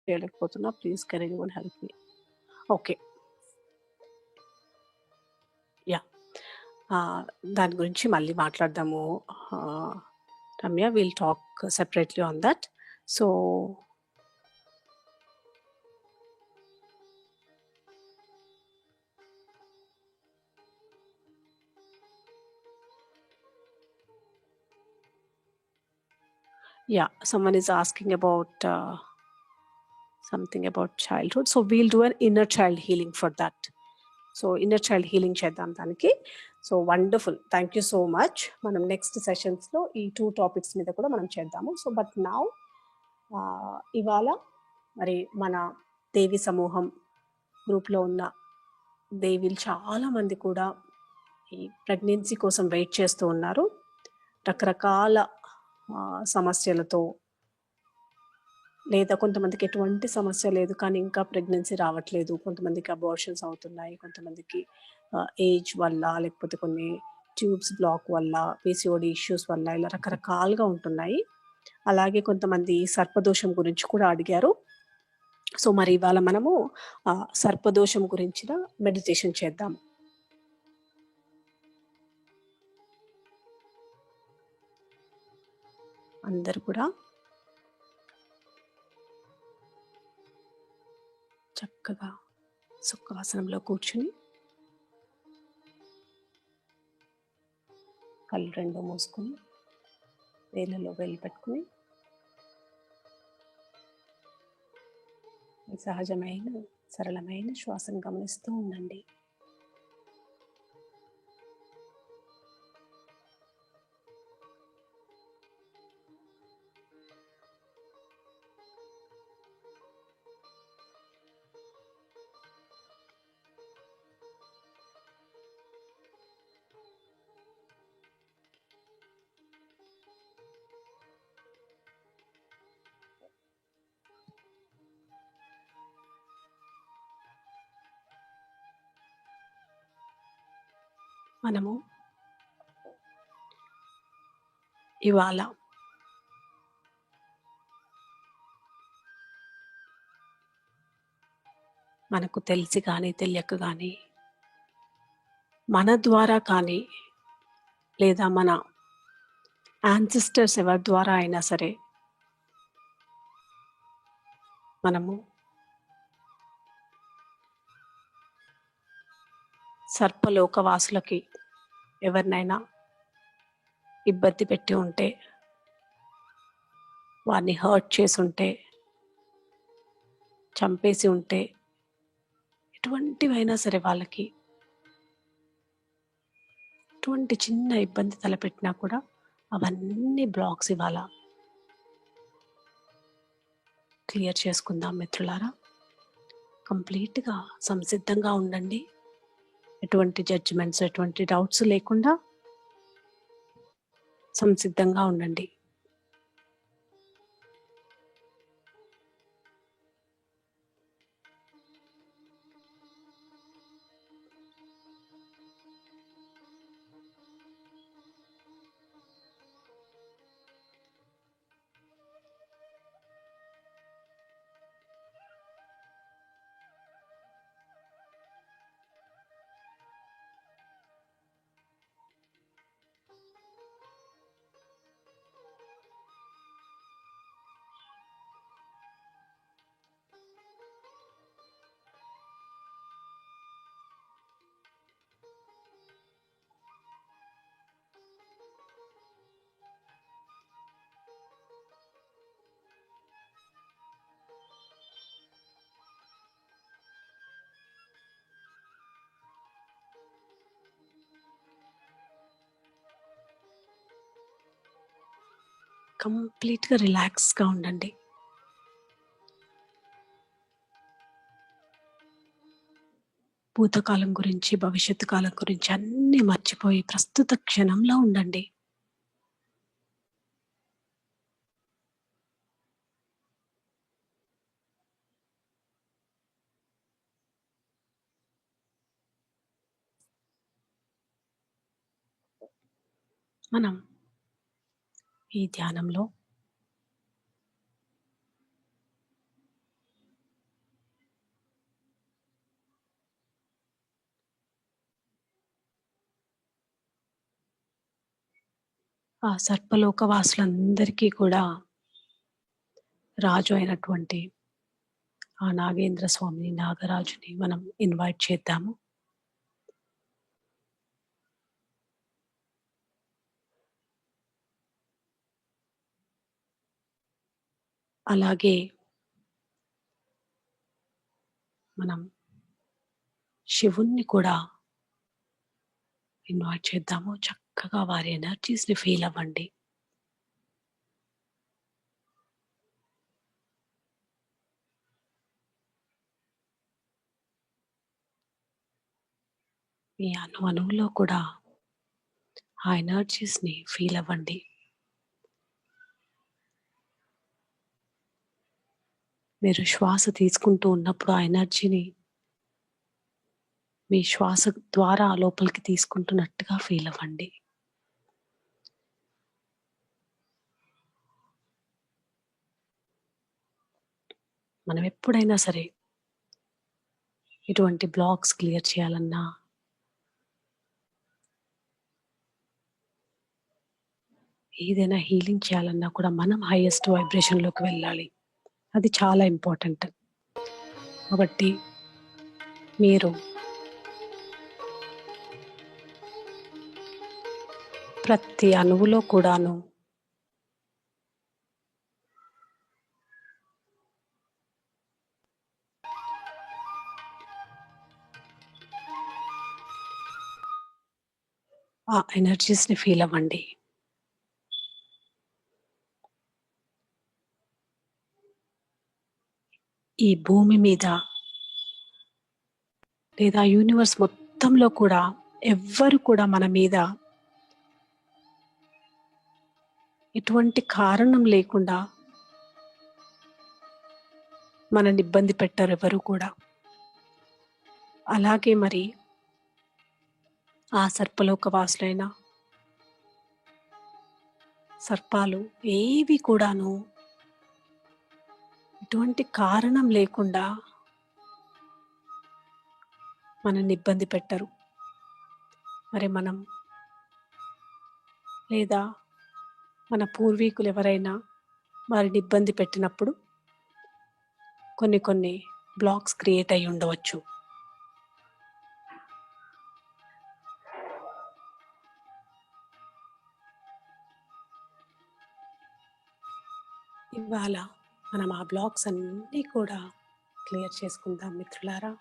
చేయలేకపోతున్నా. Please can anyone help me? Okay. Yeah! దాని గురించి మళ్ళీ మాట్లాడదాము. Ramya, will talk separately on that. So, yeah, someone is asking about something about childhood. So we'll do an inner child healing for that. So inner child healing చేద్దాం దానికి. So wonderful, thank you so much. మనం next సెషన్స్లో ఈ 2 topics మీద కూడా మనం చేద్దాము. So but now ఇవాళ మరి మన దేవి సమూహం గ్రూప్లో ఉన్న దేవీలు చాలామంది కూడా ఈ ప్రెగ్నెన్సీ కోసం వెయిట్ చేస్తూ ఉన్నారు. రకరకాల సమస్యలతో, లేదా కొంతమందికి ఎటువంటి సమస్య లేదు కానీ ఇంకా ప్రెగ్నెన్సీ రావట్లేదు, కొంతమందికి అబార్షన్స్ అవుతున్నాయి, కొంతమందికి ఏజ్ వల్ల, లేకపోతే కొన్ని ట్యూబ్స్ బ్లాక్ వల్ల, పీసీఓడి ఇష్యూస్ వల్ల, ఇలా రకరకాలుగా ఉంటున్నాయి. అలాగే కొంతమంది సర్పదోషం గురించి కూడా అడిగారు. సో మరి ఇవాళ మనము సర్పదోషం గురించిన మెడిటేషన్ చేద్దాము. అందరూ కూడా చక్కగా సుఖాసనంలో కూర్చుని కళ్ళు 2 మూసుకొని వేళ్ళలో వేలు పెట్టుకుని సహజమైన సరళమైన శ్వాసను గమనిస్తూ ఉండండి. మనము ఇవాళ మనకు తెలిసి కానీ తెలియక కానీ, మన ద్వారా కానీ, లేదా మన యాన్సిస్టర్స్ ఎవరి ద్వారా అయినా సరే మనము సర్పలోకవాసులకి ఎవరినైనా ఇబ్బంది పెట్టి ఉంటే, వారిని హర్ట్ చేసి ఉంటే, చంపేసి ఉంటే, ఎటువంటివైనా సరే వాళ్ళకి ఎటువంటి చిన్న ఇబ్బంది తలపెట్టినా కూడా అవన్నీ బ్లాక్స్ ఇవాళ క్లియర్ చేసుకుందాం మిత్రులారా. కంప్లీట్గా సంసిద్ధంగా ఉండండి. ఎటువంటి జడ్జిమెంట్స్, ఎటువంటి డౌట్స్ లేకుండా సంసిద్ధంగా ఉండండి. కంప్లీట్గా రిలాక్స్గా ఉండండి. భూతకాలం గురించి, భవిష్యత్తు కాలం గురించి అన్నీ మర్చిపోయి ప్రస్తుత క్షణంలో ఉండండి. మనం ఈ ధ్యానంలో ఆ సర్పలోక వాసులందరికీ కూడా రాజు అయినటువంటి ఆ నాగేంద్ర స్వామిని, నాగరాజుని మనం ఇన్వైట్ చేద్దాము. అలాగే మనం శివుణ్ణి కూడా ఇన్వైట్ చేద్దాము. చక్కగా వారి ఎనర్జీస్‌ని ఫీల్ అవ్వండి. మీ అణువణువులో కూడా ఆ ఎనర్జీస్‌ని ఫీల్ అవ్వండి. మీరు శ్వాస తీసుకుంటూ ఉన్నప్పుడు ఆ ఎనర్జీని మీ శ్వాస ద్వారా లోపలికి తీసుకుంటున్నట్టుగా ఫీల్ అవ్వండి. మనం ఎప్పుడైనా సరే ఇటువంటి బ్లాక్స్ క్లియర్ చేయాలన్నా, ఏదైనా హీలింగ్ చేయాలన్నా కూడా మనం హైయెస్ట్ వైబ్రేషన్‌లోకి వెళ్ళాలి. అది చాలా ఇంపార్టెంట్. కాబట్టి మీరు ప్రతి అణువులో కూడాను ఆ ఎనర్జీస్‌ని ఫీల్ అవ్వండి. ఈ భూమి మీద లేదా యూనివర్స్ మొత్తంలో కూడా ఎవ్వరు కూడా మన మీద ఎటువంటి కారణం లేకుండా మనల్ని ఇబ్బంది పెట్టరు ఎవరు కూడా. అలాగే మరి ఆ సర్పలోక వాసులైన సర్పాలు ఏవి కూడాను ఎటువంటి కారణం లేకుండా మనల్ని ఇబ్బంది పెట్టరు. మరి మనం లేదా మన పూర్వీకులు ఎవరైనా వారిని ఇబ్బంది పెట్టినప్పుడు కొన్ని బ్లాక్స్ క్రియేట్ అయి ఉండవచ్చు. ఇవాళ మనం ఆ బ్లాక్స్ అన్నీ కూడా క్లియర్ చేసుకుందాం మిత్రులారా.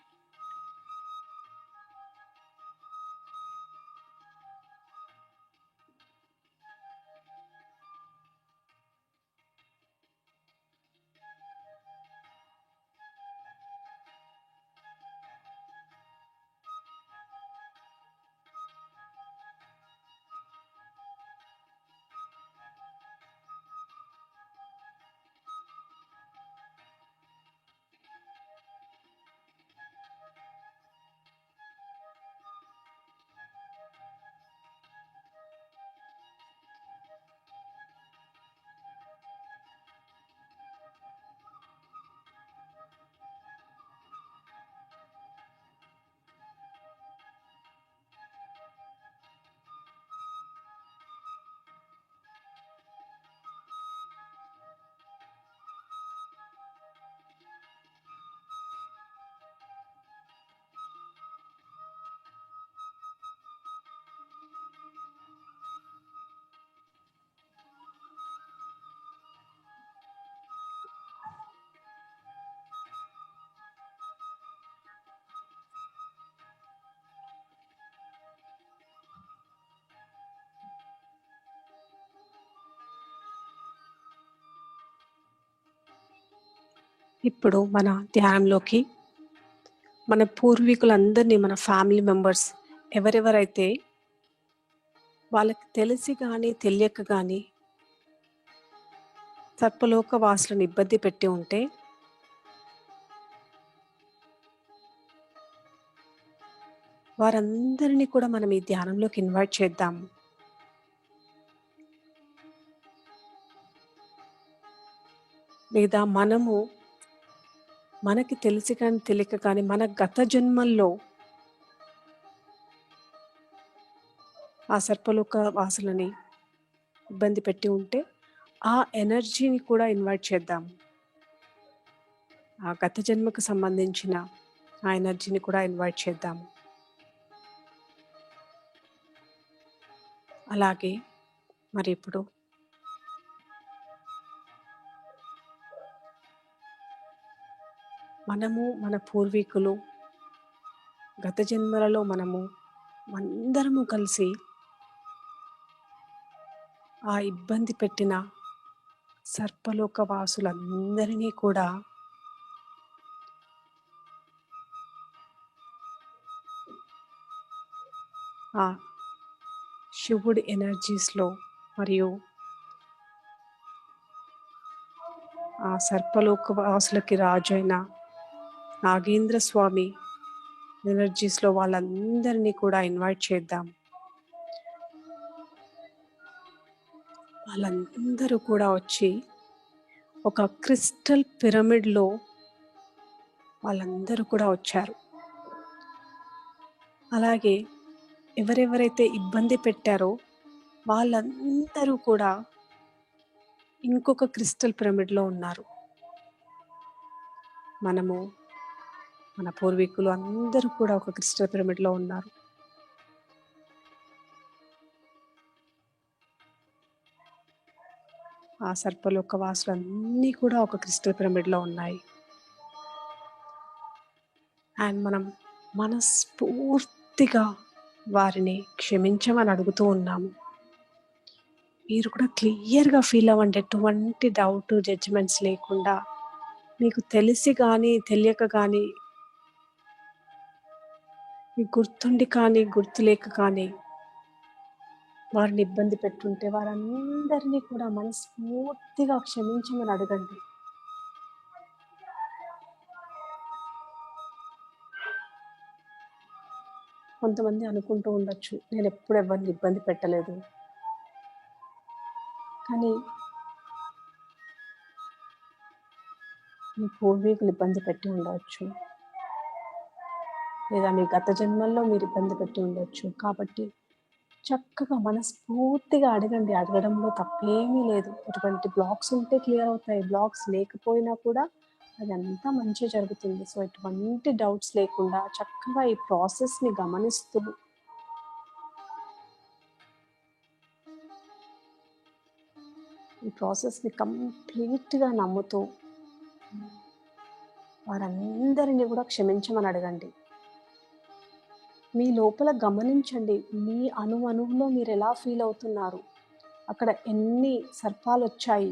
ఇప్పుడు మన ధ్యానంలోకి మన పూర్వీకులందరినీ, మన ఫ్యామిలీ మెంబర్స్ ఎవరెవరైతే వాళ్ళకి తెలిసి కానీ తెలియక కానీ సర్పలోక వాసులను ఇబ్బంది పెట్టి ఉంటే వారందరినీ కూడా మనం ఈ ధ్యానంలోకి ఇన్వైట్ చేద్దాం. లేదా మనకి తెలిసి కానీ తెలియక కానీ మన గత జన్మల్లో ఆ సర్పలోక వాసులని ఇబ్బంది పెట్టి ఉంటే ఆ ఎనర్జీని కూడా ఇన్వైట్ చేద్దాం. ఆ గత జన్మకు సంబంధించిన ఆ ఎనర్జీని కూడా ఇన్వైట్ చేద్దాము. అలాగే మరి ఇప్పుడు మనము మన పూర్వీకులు గత జన్మలలో మనము అందరము కలిసి ఆ ఇబ్బంది పెట్టిన సర్పలోక వాసులందరినీ కూడా ఆ శివుడి ఎనర్జీస్లో మరియు ఆ సర్పలోక వాసులకి రాజు అయిన నాగేంద్ర స్వామి ఎనర్జీస్లో వాళ్ళందరినీ కూడా ఇన్వైట్ చేద్దాం. వాళ్ళందరూ కూడా వచ్చి ఒక క్రిస్టల్ పిరమిడ్లో వాళ్ళందరూ కూడా వచ్చారు. అలాగే ఎవరెవరైతే ఇబ్బంది పెట్టారో వాళ్ళందరూ కూడా ఇంకొక క్రిస్టల్ పిరమిడ్లో ఉన్నారు. మనము మన పూర్వీకులు అందరూ కూడా ఒక క్రిస్టల్ పిరమిడ్లో ఉన్నారు. ఆ సర్పలోక వాసులు అన్నీ కూడా ఒక క్రిస్టల్ పిరమిడ్లో ఉన్నాయి. అండ్ మనం మనస్ఫూర్తిగా వారిని క్షమించమని అడుగుతూ ఉన్నాము. మీరు కూడా క్లియర్గా ఫీల్ అవ్వండి, ఎటువంటి డౌట్ జడ్జిమెంట్స్ లేకుండా. మీకు తెలిసి కానీ తెలియక కానీ, మీకు గుర్తుండి కానీ గుర్తులేక కానీ వారిని ఇబ్బంది పెట్టుంటే వారందరినీ కూడా మనస్ఫూర్తిగా క్షమించమని అడగండి. కొంతమంది అనుకుంటూ ఉండొచ్చు, నేను ఎప్పుడు ఎవరిని ఇబ్బంది పెట్టలేదు, కానీ మీ పూర్వీకులు ఇబ్బంది పెట్టి ఉండవచ్చు, లేదా మీ గత జన్మల్లో మీరు ఇబ్బంది పెట్టి ఉండొచ్చు. కాబట్టి చక్కగా మనస్ఫూర్తిగా అడగండి. అడగడంలో తప్పేమీ లేదు. ఎటువంటి బ్లాక్స్ ఉంటే క్లియర్ అవుతాయి. బ్లాక్స్ లేకపోయినా కూడా అదంతా మంచి జరుగుతుంది. సో ఎటువంటి డౌట్స్ లేకుండా చక్కగా ఈ ప్రాసెస్ని గమనిస్తూ ఈ ప్రాసెస్ని కంప్లీట్గా నమ్ముతూ వారందరినీ కూడా క్షమించమని అడగండి. మీ లోపల గమనించండి, మీ అణువులో మీరు ఎలా ఫీల్ అవుతున్నారు, అక్కడ ఎన్ని సర్పాలు వచ్చాయి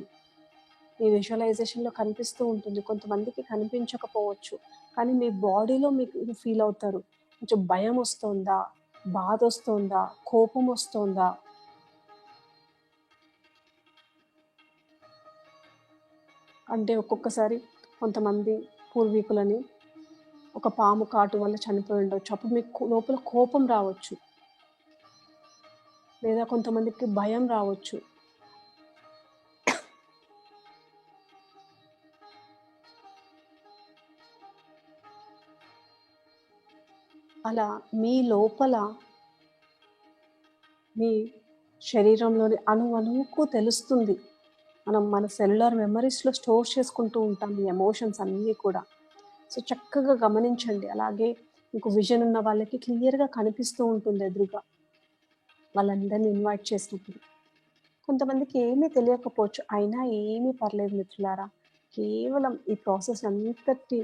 మీ విజువలైజేషన్లో కనిపిస్తూ ఉంటుంది. కొంతమందికి కనిపించకపోవచ్చు, కానీ మీ బాడీలో మీకు ఫీల్ అవుతారు. కొంచెం భయం వస్తుందా, బాధ వస్తుందా, కోపం వస్తుందా, అంటే ఒక్కొక్కసారి కొంతమంది పూర్వీకులని ఒక పాము కాటు వల్ల చనిపోయి ఉండొచ్చు. అప్పుడు మీకు లోపల కోపం రావచ్చు, లేదా కొంతమందికి భయం రావచ్చు. అలా మీ లోపల మీ శరీరంలోని అణువుకు తెలుస్తుంది. మనం మన సెల్యులర్ మెమరీస్లో స్టోర్ చేసుకుంటూ ఉంటాం ఈ ఎమోషన్స్ అన్నీ కూడా. సో చక్కగా గమనించండి. అలాగే మీకు విజన్ ఉన్న వాళ్ళకి క్లియర్గా కనిపిస్తూ ఉంటుంది ఎదురుగా, వాళ్ళందరినీ ఇన్వైట్ చేసినప్పుడు. కొంతమందికి ఏమీ తెలియకపోవచ్చు, అయినా ఏమీ పర్లేదు మిత్రులారా. కేవలం ఈ ప్రాసెస్ అంతటి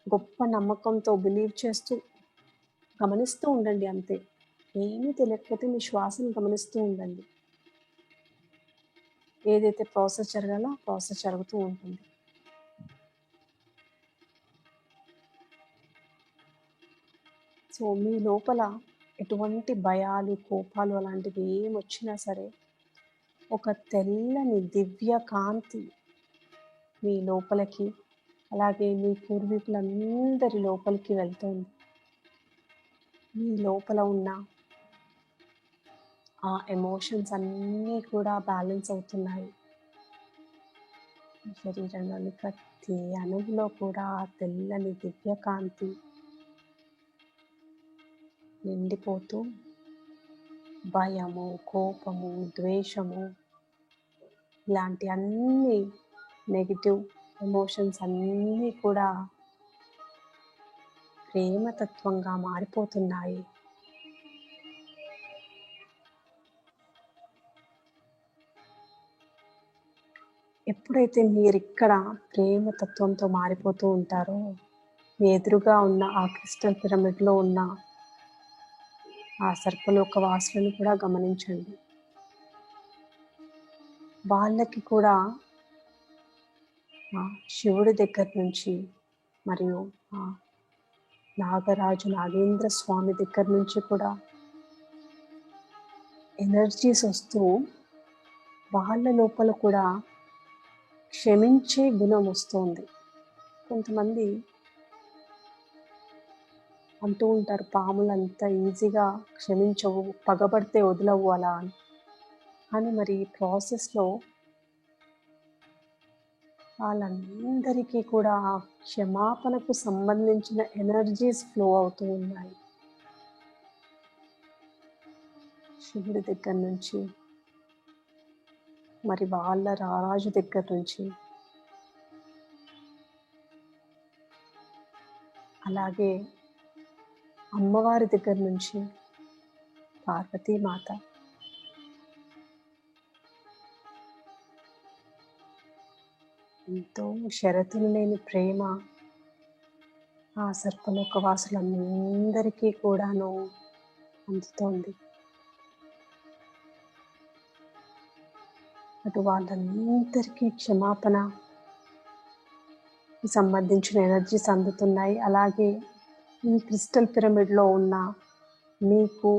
గొప్ప నమ్మకంతో బిలీవ్ చేస్తూ గమనిస్తూ ఉండండి అంతే. ఏమీ తెలియకపోతే మీ శ్వాసను గమనిస్తూ ఉండండి. ఏదైతే ప్రాసెస్ జరగాలో ఆ ప్రాసెస్ జరుగుతూ ఉంటుంది. సో మీ లోపల ఎటువంటి భయాలు, కోపాలు అలాంటివి ఏమొచ్చినా సరే, ఒక తెల్లని దివ్య కాంతి మీ లోపలికి, అలాగే మీ పూర్వీకులందరి లోపలికి వెళ్తుంది. మీ లోపల ఉన్న ఆ ఎమోషన్స్ అన్నీ కూడా బ్యాలెన్స్ అవుతున్నాయి. మీ శరీరంలోని ప్రతి అణువులో కూడా తెల్లని దివ్య కాంతి నిండిపోతూ భయము, కోపము, ద్వేషము ఇలాంటి అన్ని నెగెటివ్ ఎమోషన్స్ అన్నీ కూడా ప్రేమతత్వంగా మారిపోతున్నాయి. ఎప్పుడైతే మీరిక్కడ ప్రేమతత్వంతో మారిపోతూ ఉంటారో, మీ ఎదురుగా ఉన్న ఆ క్రిస్టల్ పిరమిడ్‌లో ఉన్న ఆ సర్పలోక వాసులను కూడా గమనించండి. వాళ్ళకి కూడా శివుడి దగ్గర నుంచి మరియు నాగరాజు నాగేంద్ర స్వామి దగ్గర నుంచి కూడా ఎనర్జీస్ వస్తూ వాళ్ళ లోపల కూడా క్షమించే గుణం వస్తుంది. కొంతమంది అంటూ ఉంటారు, పాములంత ఈజీగా క్షమించవు, పగబడితే వదలవు అలా అని. కానీ మరి ఈ ప్రాసెస్‌లో వాళ్ళందరికీ కూడా ఆ క్షమాపణకు సంబంధించిన ఎనర్జీస్ ఫ్లో అవుతూ ఉన్నాయి. శివుడి దగ్గర నుంచి, మరి వాళ్ళ రారాజు దగ్గర నుంచి, అలాగే అమ్మవారి దగ్గర నుంచి, పార్వతీమాత, ఎంతో షరతులు లేని ప్రేమ ఆ సర్పలోక వాసులందరికీ కూడాను అందుతోంది. అటు వాళ్ళందరికీ క్షమాపణ సంబంధించిన ఎనర్జీస్ అందుతున్నాయి. అలాగే ఈ క్రిస్టల్ పిరమిడ్‌లో ఉన్న మీకు,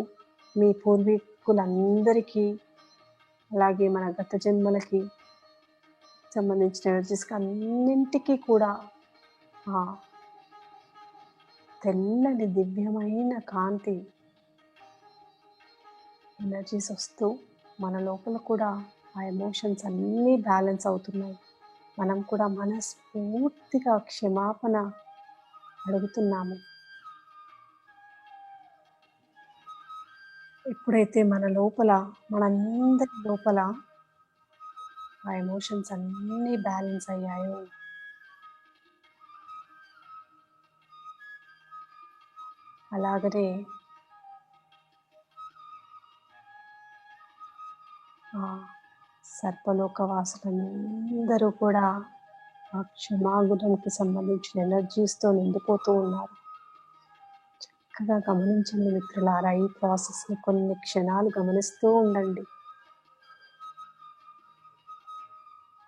మీ పూర్వీకులందరికీ, అలాగే మన గత జన్మలకి సంబంధించిన ఎనర్జీస్‌కి అన్నింటికీ కూడా తెల్లని దివ్యమైన కాంతి ఎనర్జీస్ వస్తూ మన లోపల కూడా ఆ ఎమోషన్స్ అన్నీ బ్యాలెన్స్ అవుతున్నాయి. మనం కూడా మనస్ఫూర్తిగా క్షమాపణ అడుగుతున్నాము. ఎప్పుడైతే మన లోపల, మనందరి లోపల ఆ ఎమోషన్స్ అన్నీ బ్యాలెన్స్ అయ్యాయో, అలాగనే సర్పలోక వాసులందరూ కూడా ఆ క్షమాగుణంకి సంబంధించిన ఎనర్జీస్‌తో నిండిపోతూ ఉన్నారు. చక్కగా గమనించండి మిత్రులారా, ఈ ప్రాసెస్‌ని కొన్ని క్షణాలు గమనిస్తూ ఉండండి.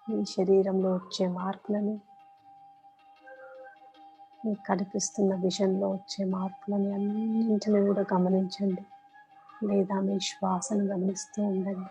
మీ శరీరంలో వచ్చే మార్పులను, మీకు కనిపిస్తున్న విజన్‌లో వచ్చే మార్పులని అన్నింటిని కూడా గమనించండి. లేదా మీ శ్వాసను గమనిస్తూ ఉండండి.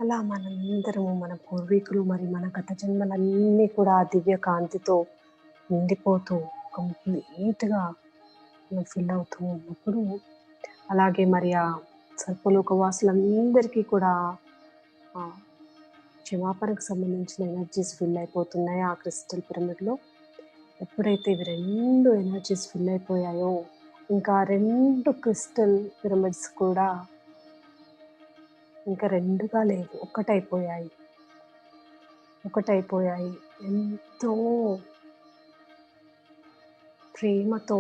అలా మనందరము మన పూర్వీకులు మరి మన గత జన్మలన్నీ కూడా ఆ దివ్య కాంతితో నిండిపోతూ కంప్లీట్గా మనం ఫిల్ అవుతూ ఉన్నప్పుడు, అలాగే మరి ఆ సర్పలోక వాసులందరికీ కూడా ఆ క్షమాపణకు సంబంధించిన ఎనర్జీస్ ఫిల్ అయిపోతున్నాయి ఆ క్రిస్టల్ పిరమిడ్లో. ఎప్పుడైతే ఇవి 2 ఎనర్జీస్ ఫిల్ అయిపోయాయో, ఇంకా 2 క్రిస్టల్ పిరమిడ్స్ కూడా ఇంకా 2గా లేవు, ఒకటైపోయాయి. ఎంతో ప్రేమతో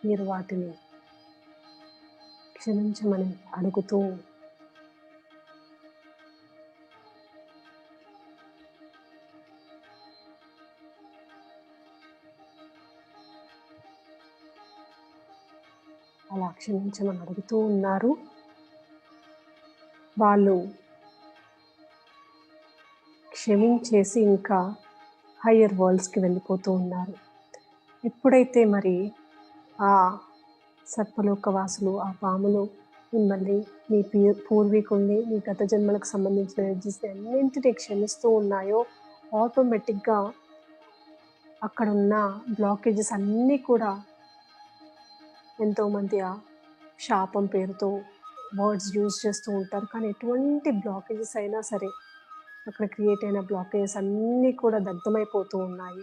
మీరు వాటిని క్షమించమని అడుగుతూ అలా క్షమించమని అడుగుతూ ఉన్నారు. వాళ్ళు క్షమించేసి ఇంకా హయ్యర్ వరల్డ్స్కి వెళ్ళిపోతూ ఉన్నారు. ఎప్పుడైతే మరి ఆ సర్పలోకవాసులు, ఆ పాములు మిమ్మల్ని, మీ పూర్వీకుల్ని, మీ గత జన్మలకు సంబంధించిన ఎనర్జీస్ అన్నింటినీ క్షమిస్తూ ఉన్నాయో, ఆటోమేటిక్గా అక్కడ ఉన్న బ్లాకేజెస్ అన్నీ కూడా, ఎంతోమంది ఆ శాపం పేరుతో వర్డ్స్ యూజ్ చేస్తూ ఉంటారు, కానీ ఎటువంటి బ్లాకేజెస్ అయినా సరే అక్కడ క్రియేట్ అయిన బ్లాకేజెస్ అన్నీ కూడా దగ్ధమైపోతూ ఉన్నాయి.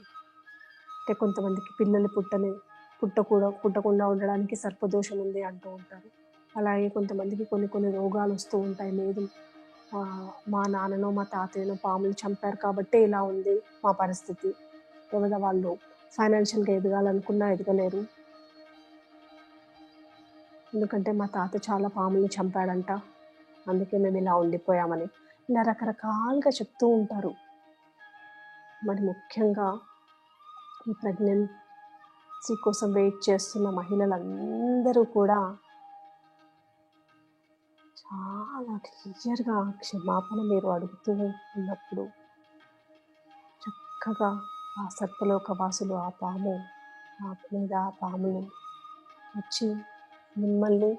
అంటే కొంతమందికి పిల్లలు పుట్టకుండా ఉండడానికి సర్పదోషం ఉంది అంటూ ఉంటారు. అలాగే కొంతమందికి కొన్ని రోగాలు వస్తూ ఉంటాయి. లేదు మా నాన్ననో మా తాతయ్యనో పాములు చంపారు కాబట్టే ఇలా ఉంది మా పరిస్థితి, లేదా వాళ్ళు ఫైనాన్షియల్గా ఎదగాలనుకున్నా ఎదగలేరు, ఎందుకంటే మా తాత చాలా పాముల్ని చంపాడంట, అందుకే మేము ఇలా ఉండిపోయామని, ఇలా రకరకాలుగా చెప్తూ ఉంటారు. మరి ముఖ్యంగా ఈ ప్రెగ్నెన్సీ కోసం వెయిట్ చేస్తున్న మహిళలందరూ కూడా చాలా క్లియర్గా క్షమాపణ మీరు అడుగుతూ ఉన్నప్పుడు చక్కగా ఆ సర్పలోక వాసులు, ఆ పాము మీద ఆ పాములు వచ్చి మిమ్మల్ని,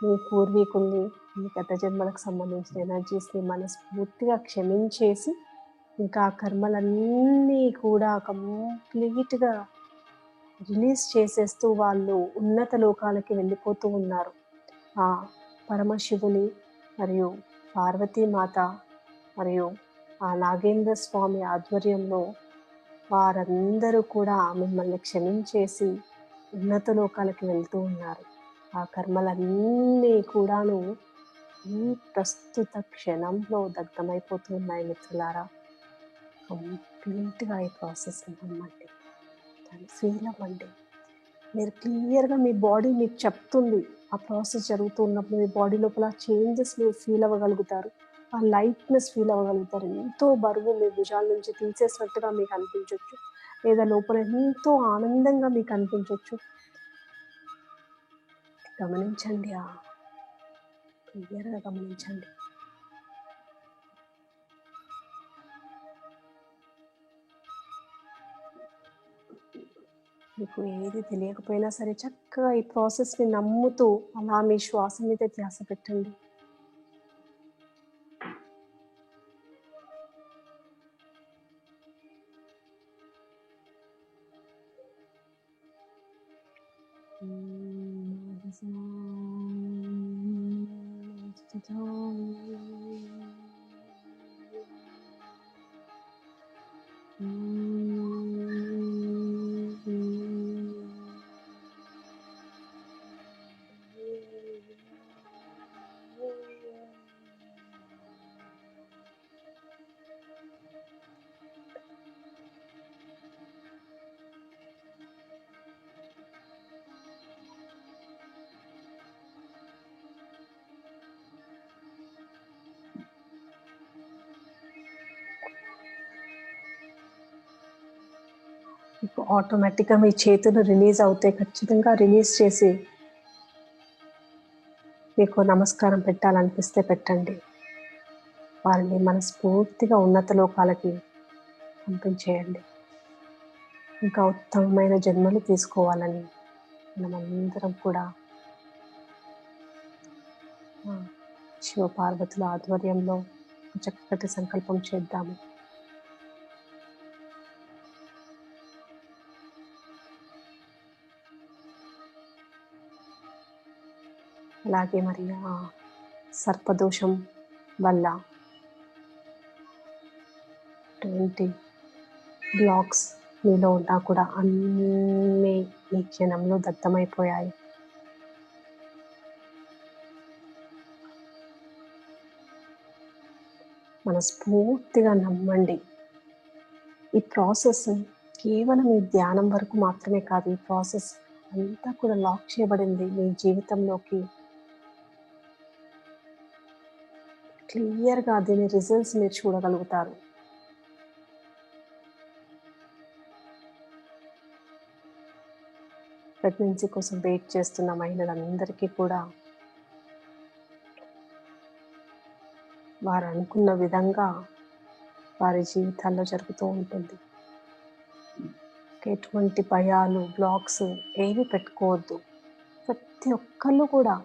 మీ పూర్వీకుల్ని, మీ గత జన్మలకు సంబంధించిన ఎనర్జీస్ని మనస్ఫూర్తిగా క్షమించేసి ఇంకా ఆ కర్మలన్నీ కూడా కంప్లీట్గా రిలీజ్ చేసేస్తూ వాళ్ళు ఉన్నత లోకాలకి వెళ్ళిపోతూ ఉన్నారు. ఆ పరమశివుని మరియు పార్వతీమాత మరియు ఆ నాగేంద్ర స్వామి ఆధ్వర్యంలో వారందరూ కూడా మిమ్మల్ని క్షమించేసి ఉన్నత లోకాలకి వెళ్తూ ఉన్నారు. ఆ కర్మలన్నీ కూడాను ఈ ప్రస్తుత క్షణంలో దగ్ధమైపోతూ ఉన్నాయి మిత్రులారా. కంప్లీట్గా ఈ ప్రాసెస్ని నమ్మండి, దాన్ని ఫీల్ అవ్వండి. మీరు క్లియర్గా మీ బాడీ మీకు చెప్తుంది, ఆ ప్రాసెస్ జరుగుతూ ఉన్నప్పుడు మీ బాడీ లోపల చేంజెస్ మీరు ఫీల్ అవ్వగలుగుతారు, ఆ లైట్నెస్ ఫీల్ అవ్వగలుగుతారు. ఎంతో బరువు మీ భుజాల నుంచి తీసేసినట్టుగా మీకు అనిపించవచ్చు, లేదా లోపల ఎంతో ఆనందంగా మీకు అనిపించవచ్చు. గమనించండి, క్లియర్గా గమనించండి. మీకు ఏది తెలియకపోయినా సరే చక్కగా ఈ ప్రాసెస్ని నమ్ముతూ అలా మీ శ్వాస మీద ధ్యాస పెట్టండి. మీకు ఆటోమేటిక్గా మీ చేతులు రిలీజ్ అవుతాయి. ఖచ్చితంగా రిలీజ్ చేసి మీకు నమస్కారం పెట్టాలనిపిస్తే పెట్టండి. వారిని మనస్ఫూర్తిగా ఉన్నత లోకాలకి పంపించేయండి. ఇంకా ఉత్తమమైన జన్మలు తీసుకోవాలని మనమందరం కూడా శివపార్వతుల ఆధ్వర్యంలో చక్కటి సంకల్పం చేద్దాము. అలాగే మరి సర్పదోషం వల్ల 20 బ్లాక్స్ మీలో ఉన్నా కూడా అన్నీ ఈ క్షణంలో దగ్ధమైపోయాయి. మనస్ఫూర్తిగా నమ్మండి. ఈ ప్రాసెస్ కేవలం ఈ ధ్యానం వరకు మాత్రమే కాదు, ఈ ప్రాసెస్ అంతా కూడా లాక్ చేయబడింది మీ జీవితంలోకి. క్లియర్గా దీని రిజల్ట్స్ మీరు చూడగలుగుతారు. ప్రెగ్నెన్సీ కోసం వెయిట్ చేస్తున్న మహిళలందరికీ కూడా వారు అనుకున్న విధంగా వారి జీవితాల్లో జరుగుతూ ఉంటుంది. ఎటువంటి భయాలు, బ్లాక్స్ ఏవి పెట్టుకోవద్దు. ప్రతి ఒక్కళ్ళు కూడా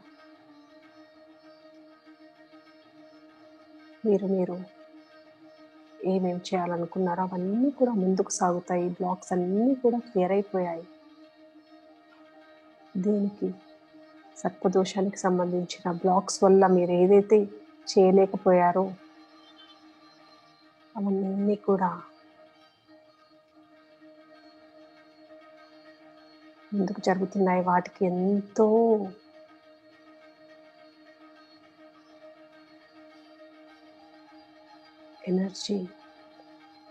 మీరు ఏమేమి చేయాలనుకున్నారో అవన్నీ కూడా ముందుకు సాగుతాయి. బ్లాక్స్ అన్నీ కూడా క్లియర్ అయిపోయాయి. దీనికి సర్పదోషానికి సంబంధించిన బ్లాక్స్ వల్ల మీరు ఏదైతే చేయలేకపోయారో అవన్నీ కూడా ముందుకు జరుగుతున్నాయి. వాటికి ఎంతో ఎనర్జీ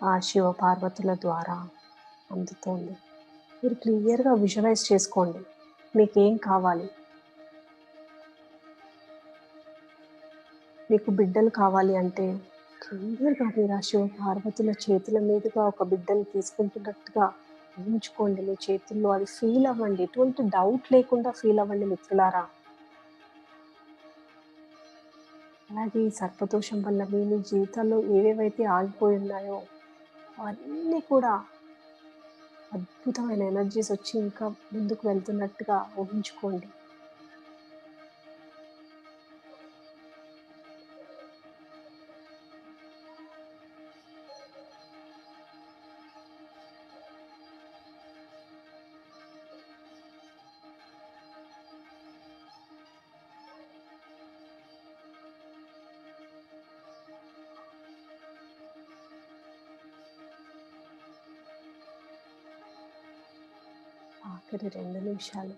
ఆ శివ పార్వతుల ద్వారా అందుతోంది. మీరు క్లియర్గా విజువలైజ్ చేసుకోండి మీకేం కావాలి. మీకు బిడ్డలు కావాలి అంటే క్లియర్గా మీరు ఆ శివ పార్వతుల చేతుల మీదుగా ఒక బిడ్డను తీసుకుంటున్నట్టుగా ఊహించుకోండి. మీ చేతుల్లో అది ఫీల్ అవ్వండి. ఎటువంటి డౌట్ లేకుండా ఫీల్ అవ్వండి మిత్రులారా. అలాగే ఈ సర్పదోషం వల్ల మీ జీవితాల్లో ఏవేవైతే ఆగిపోయి ఉన్నాయో అవన్నీ కూడా అద్భుతమైన ఎనర్జీస్ వచ్చి ఇంకా ముందుకు వెళ్తున్నట్టుగా ఊహించుకోండి. ఆఖరి 2 నిమిషాలు.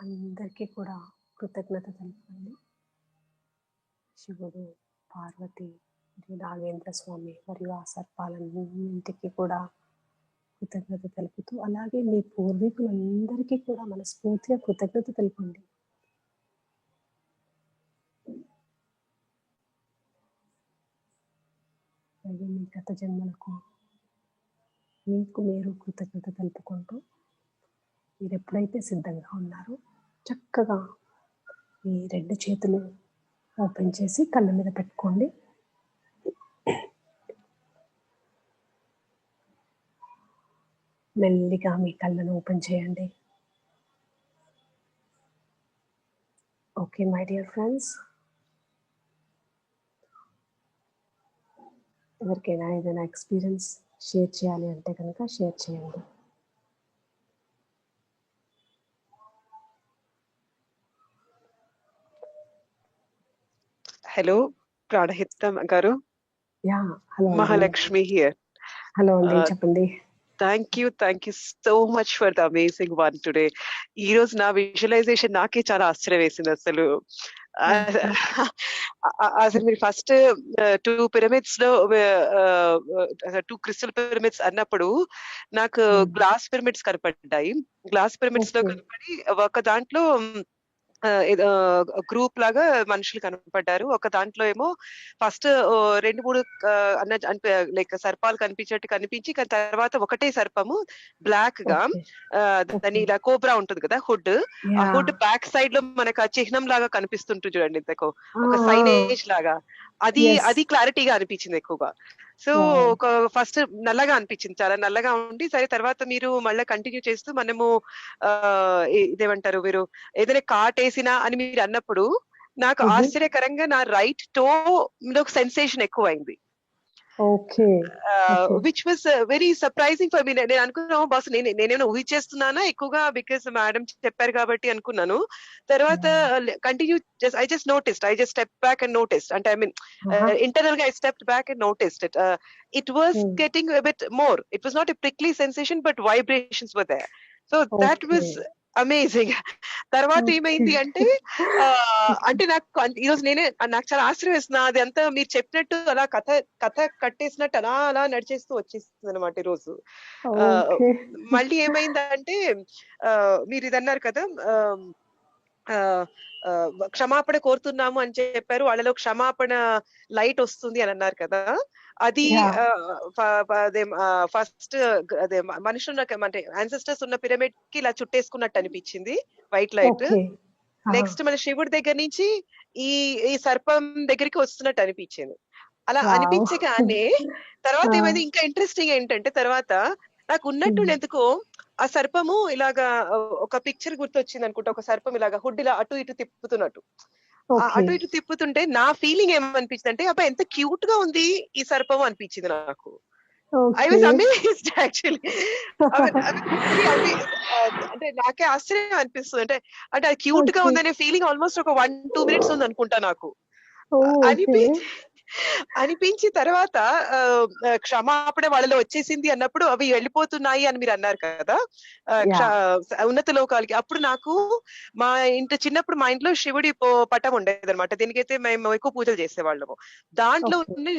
అందరికీ కూడా కృతజ్ఞత తెలుపండి. శివుడు, పార్వతి, నాగేంద్ర స్వామి మరియు ఆ సర్పాలన్నింటికి కూడా కృతజ్ఞత తెలుపుతూ, అలాగే మీ పూర్వీకులందరికీ కూడా మనస్ఫూర్తిగా కృతజ్ఞత తెలపండి. అలాగే మీ గత జన్మలకు మీకు మీరు కృతజ్ఞత తెలుపుకుంటూ, మీరు ఎప్పుడైతే సిద్ధంగా ఉన్నారో చక్కగా ఈ 2 చేతులు ఓపెన్ చేసి కళ్ళ మీద పెట్టుకోండి. మెల్లిగా మీ కళ్ళను ఓపెన్ చేయండి. ఓకే మై డియర్ ఫ్రెండ్స్, ఎవరికైనా ఏదైనా ఎక్స్పీరియన్స్ షేర్ చేయాలి అంటే కనుక షేర్ చేయండి. హలో ప్రాణహితం గారు. Yeah, hello Mahalakshmi here. Hello అండి, చెప్పండి. Thank you so much for the amazing one today. ఈ రోజు నా విజువలైజేషన్ నాకే చాలా ఆశ్చర్యం వేసింది. అసలు ఓకే. అసలు మీరు ఫస్ట్ 2 పిరమిడ్స్ లో 2 క్రిస్టల్ పిరమిడ్స్ అన్నప్పుడు నాకు గ్లాస్ పిరమిడ్స్ కనపడ్డాయి. గ్లాస్ పిరమిడ్స్ లో ఓకే. కనపడి ఒక దాంట్లో గ్రూప్ లాగా మనుషులు కనపడ్డారు. ఒక దాంట్లో ఏమో ఫస్ట్ 2, 3 లైక్ సర్పాలు కనిపించినట్టు కనిపించి తర్వాత ఒకటే సర్పము బ్లాక్‌గా ఓకే. దాన్ని ఓకే. ఇలా కోబ్రా ఉంటుంది కదా! హుడ్. ఆ యాహ్! హుడ్ బ్యాక్ సైడ్ లో మనకు ఆ చిహ్నం లాగా కనిపిస్తుంటుంది చూడండి ఇంతకు. ఆ! ఒక ఆ! సైనేజ్ లాగా. అది యెస్. అది క్లారిటీగా అనిపించింది ఎక్కువగా. So, wow! ఒక ఫస్ట్ నల్లగా అనిపించింది. చాలా నల్లగా ఉండి సరే తర్వాత మీరు మళ్ళా కంటిన్యూ చేస్తూ మనము ఇదేమంటారు మీరు ఏదైనా కాటేసినా అని మీరన్నప్పుడు నాకు హుహు. ఆశ్చర్యకరంగా నా రైట్ టో మీద ఒక సెన్సేషన్ ఎక్కువైంది. Okay. Okay. Which was very surprising for me. నేను అనుకున్నాను బహుశా నేనేమైనా ఊహించేస్తున్నానా ఎక్కువగా బికాజ్ మేడం చెప్పారు కాబట్టి అనుకున్నాను. తర్వాత yeah! Continue I just noticed. I just step back and noticed. అంటే ఐ మీన్ ఆహా! ఇంటర్నల్ గా I stepped back and noticed it. It was hmm. Getting a bit more. It was not a prickly sensation but vibrations were there. So that okay. Was amazing. తర్వాత okay. ఏమైంది అంటే అంటే ఈరోజు నాకు చాలా ఆశ్చర్యం వేస్తుంది. అదంతా మీరు చెప్పినట్టు అలా కథ కథ కట్టేసినట్టు అలా అలా నడిచేస్తూ వచ్చేసిందనమాట ఈరోజు. ఆహ్, ఓకే. మళ్ళీ ఏమైందంటే మీరు ఇదన్నారు కదా! ఆహ్, ఆహ్, క్షమాపణ కోరుతున్నాము అని చెప్పారు. వాళ్ళలో క్షమాపణ లైట్ వస్తుంది అని అన్నారు కదా! అది యాహ్! ఆహ్, ఫ ఫ అదే ఫస్ట్ అదే మనుషులు అంటే యాన్సెస్టర్స్ ఉన్న పిరమిడ్‌కి ఇలా చుట్టేసుకున్నట్టు అనిపించింది వైట్ లైట్. ఓకే. ఆహా! నెక్స్ట్ మన శివుడి దగ్గర నుంచి ఈ ఈ సర్పం దగ్గరికి వస్తున్నట్టు అనిపించింది. అలా వావ్! అనిపించగానే తర్వాత ఆ! ఏమైంది ఇంకా ఇంట్రెస్టింగ్ ఏంటంటే తర్వాత నాకు హ్మ్. ఉన్నట్టుండి ఎందుకో ఆ సర్పము ఇలాగా ఒక పిక్చర్ గుర్తొచ్చిందనుకుంటా. ఒక సర్పం ఇలాగా హుడ్ ఇలా అటు ఇటు తిప్పుతున్నట్టు. ఓకే. అటు ఇటు తిప్పుతుంటే నా ఫీలింగ్ ఏమనిపించిందంటే అబ్బా! ఎంత క్యూట్‌గా ఉంది ఈ సర్పం అనిపించింది నాకు. I okay. Was amazed actually. I mean literally అంటే నాకే ఆశ్చర్యం అనిపిస్తుంది. అంటే అది క్యూట్‌గా ఓకే. ఉందనే ఫీలింగ్ ఆల్‌మోస్ట్ ఒక 1, 2 మినిట్స్ ఉందనుకుంటా నాకు. ఓహ్! ఓకే. అనిపించి అనిపించి తర్వాత క్షమాపణ వాళ్ళలో వచ్చేసింది అన్నప్పుడు అవి వెళ్ళిపోతున్నాయి అని మీరన్నారు కదా! ఆహ్, క్ష యాహ్! ఉన్నత లోకాలకి. అప్పుడు నాకు మా చిన్నప్పుడు మా ఇంట్లో శివుడి పటం ఉండేదనమాట. దీనికైతే మేము ఎక్కువ పూజలు చేసేవాళ్ళము. దాంట్లో ఓకే. ఉండి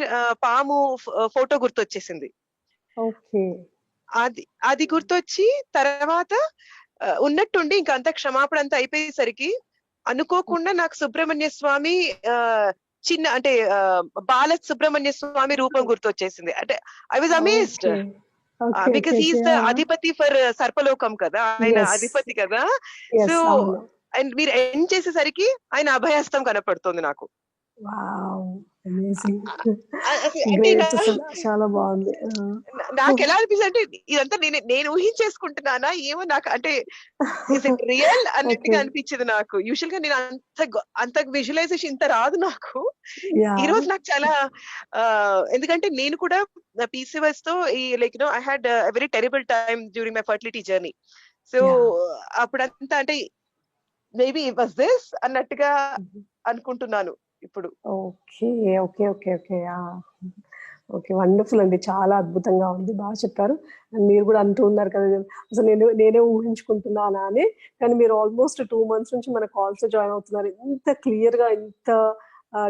పాము ఫోటో గుర్తొచ్చేసింది. ఓకే. అది అది గుర్తొచ్చి తర్వాత ఉన్నట్టుండి ఇంక అంతా క్షమాపణ అంతా అయిపోయేసరికి అనుకోకుండా నాకు సుబ్రహ్మణ్య స్వామి ఆహ్, చిన్న అంటే బాల సుబ్రహ్మణ్య స్వామి రూపం గుర్తొచ్చేసింది. అంటే I was amazed. Okay. Okay. Okay. Because he okay. Is the ఆ! అధిపతి ఫర్ సర్పలోకం కదా! ఆయన యెస్. అధిపతి కదా! So, yes. అవును. అండ్ మీరు ఎండ్ చేసేసరికి ఆయన అభయహస్తం కనపడుతుంది నాకు. వావ్! అమేజింగ్. అంటే గ్రేట్ అసలు చాలా బావుంది. ఆ! నాకెలా అనిపిస్తదంటే ఇదంతా నేను ఊహించేసుకుంటున్నానా? ఏమో నాకు అంటే ఇస్ ఇట్ రియల్ ఓకే. అన్నట్టుగా అనిపించింది నాకు. యూజువల్‌గా నేను అంత విజువలైజేషన్ ఇంత రాదు నాకు. యాహ్! ఈరోజు నాకు చాలా ఎందుకంటే నేను కూడా పీసీఓఎస్‌తో like I had a very terrible time during my fertility journey. So, yeah! అప్పుడంతా అంటే మేబీ ఇట్ వాస్ థిస్ అన్నట్టుగా అనుకుంటున్నాను ఇప్పుడు. ఓకే. ఓకే. ఓకే. ఓకే. ఆ! ఓకే. వండర్‌ఫుల్ అండి. చాలా అద్భుతంగా ఉంది. చెప్పారు. అండ్ మీరు గూడా అంటూ ఉన్నారు కదా! అసలు నేనే ఊహించుకుంటున్నానా అని. కానీ మీరు ఆల్‌మోస్ట్ 2 మంత్స్ నుంచి మన కాల్స్‌లో జాయిన్ అవుతున్నారు. ఇంత క్లియర్‌గా ఇంత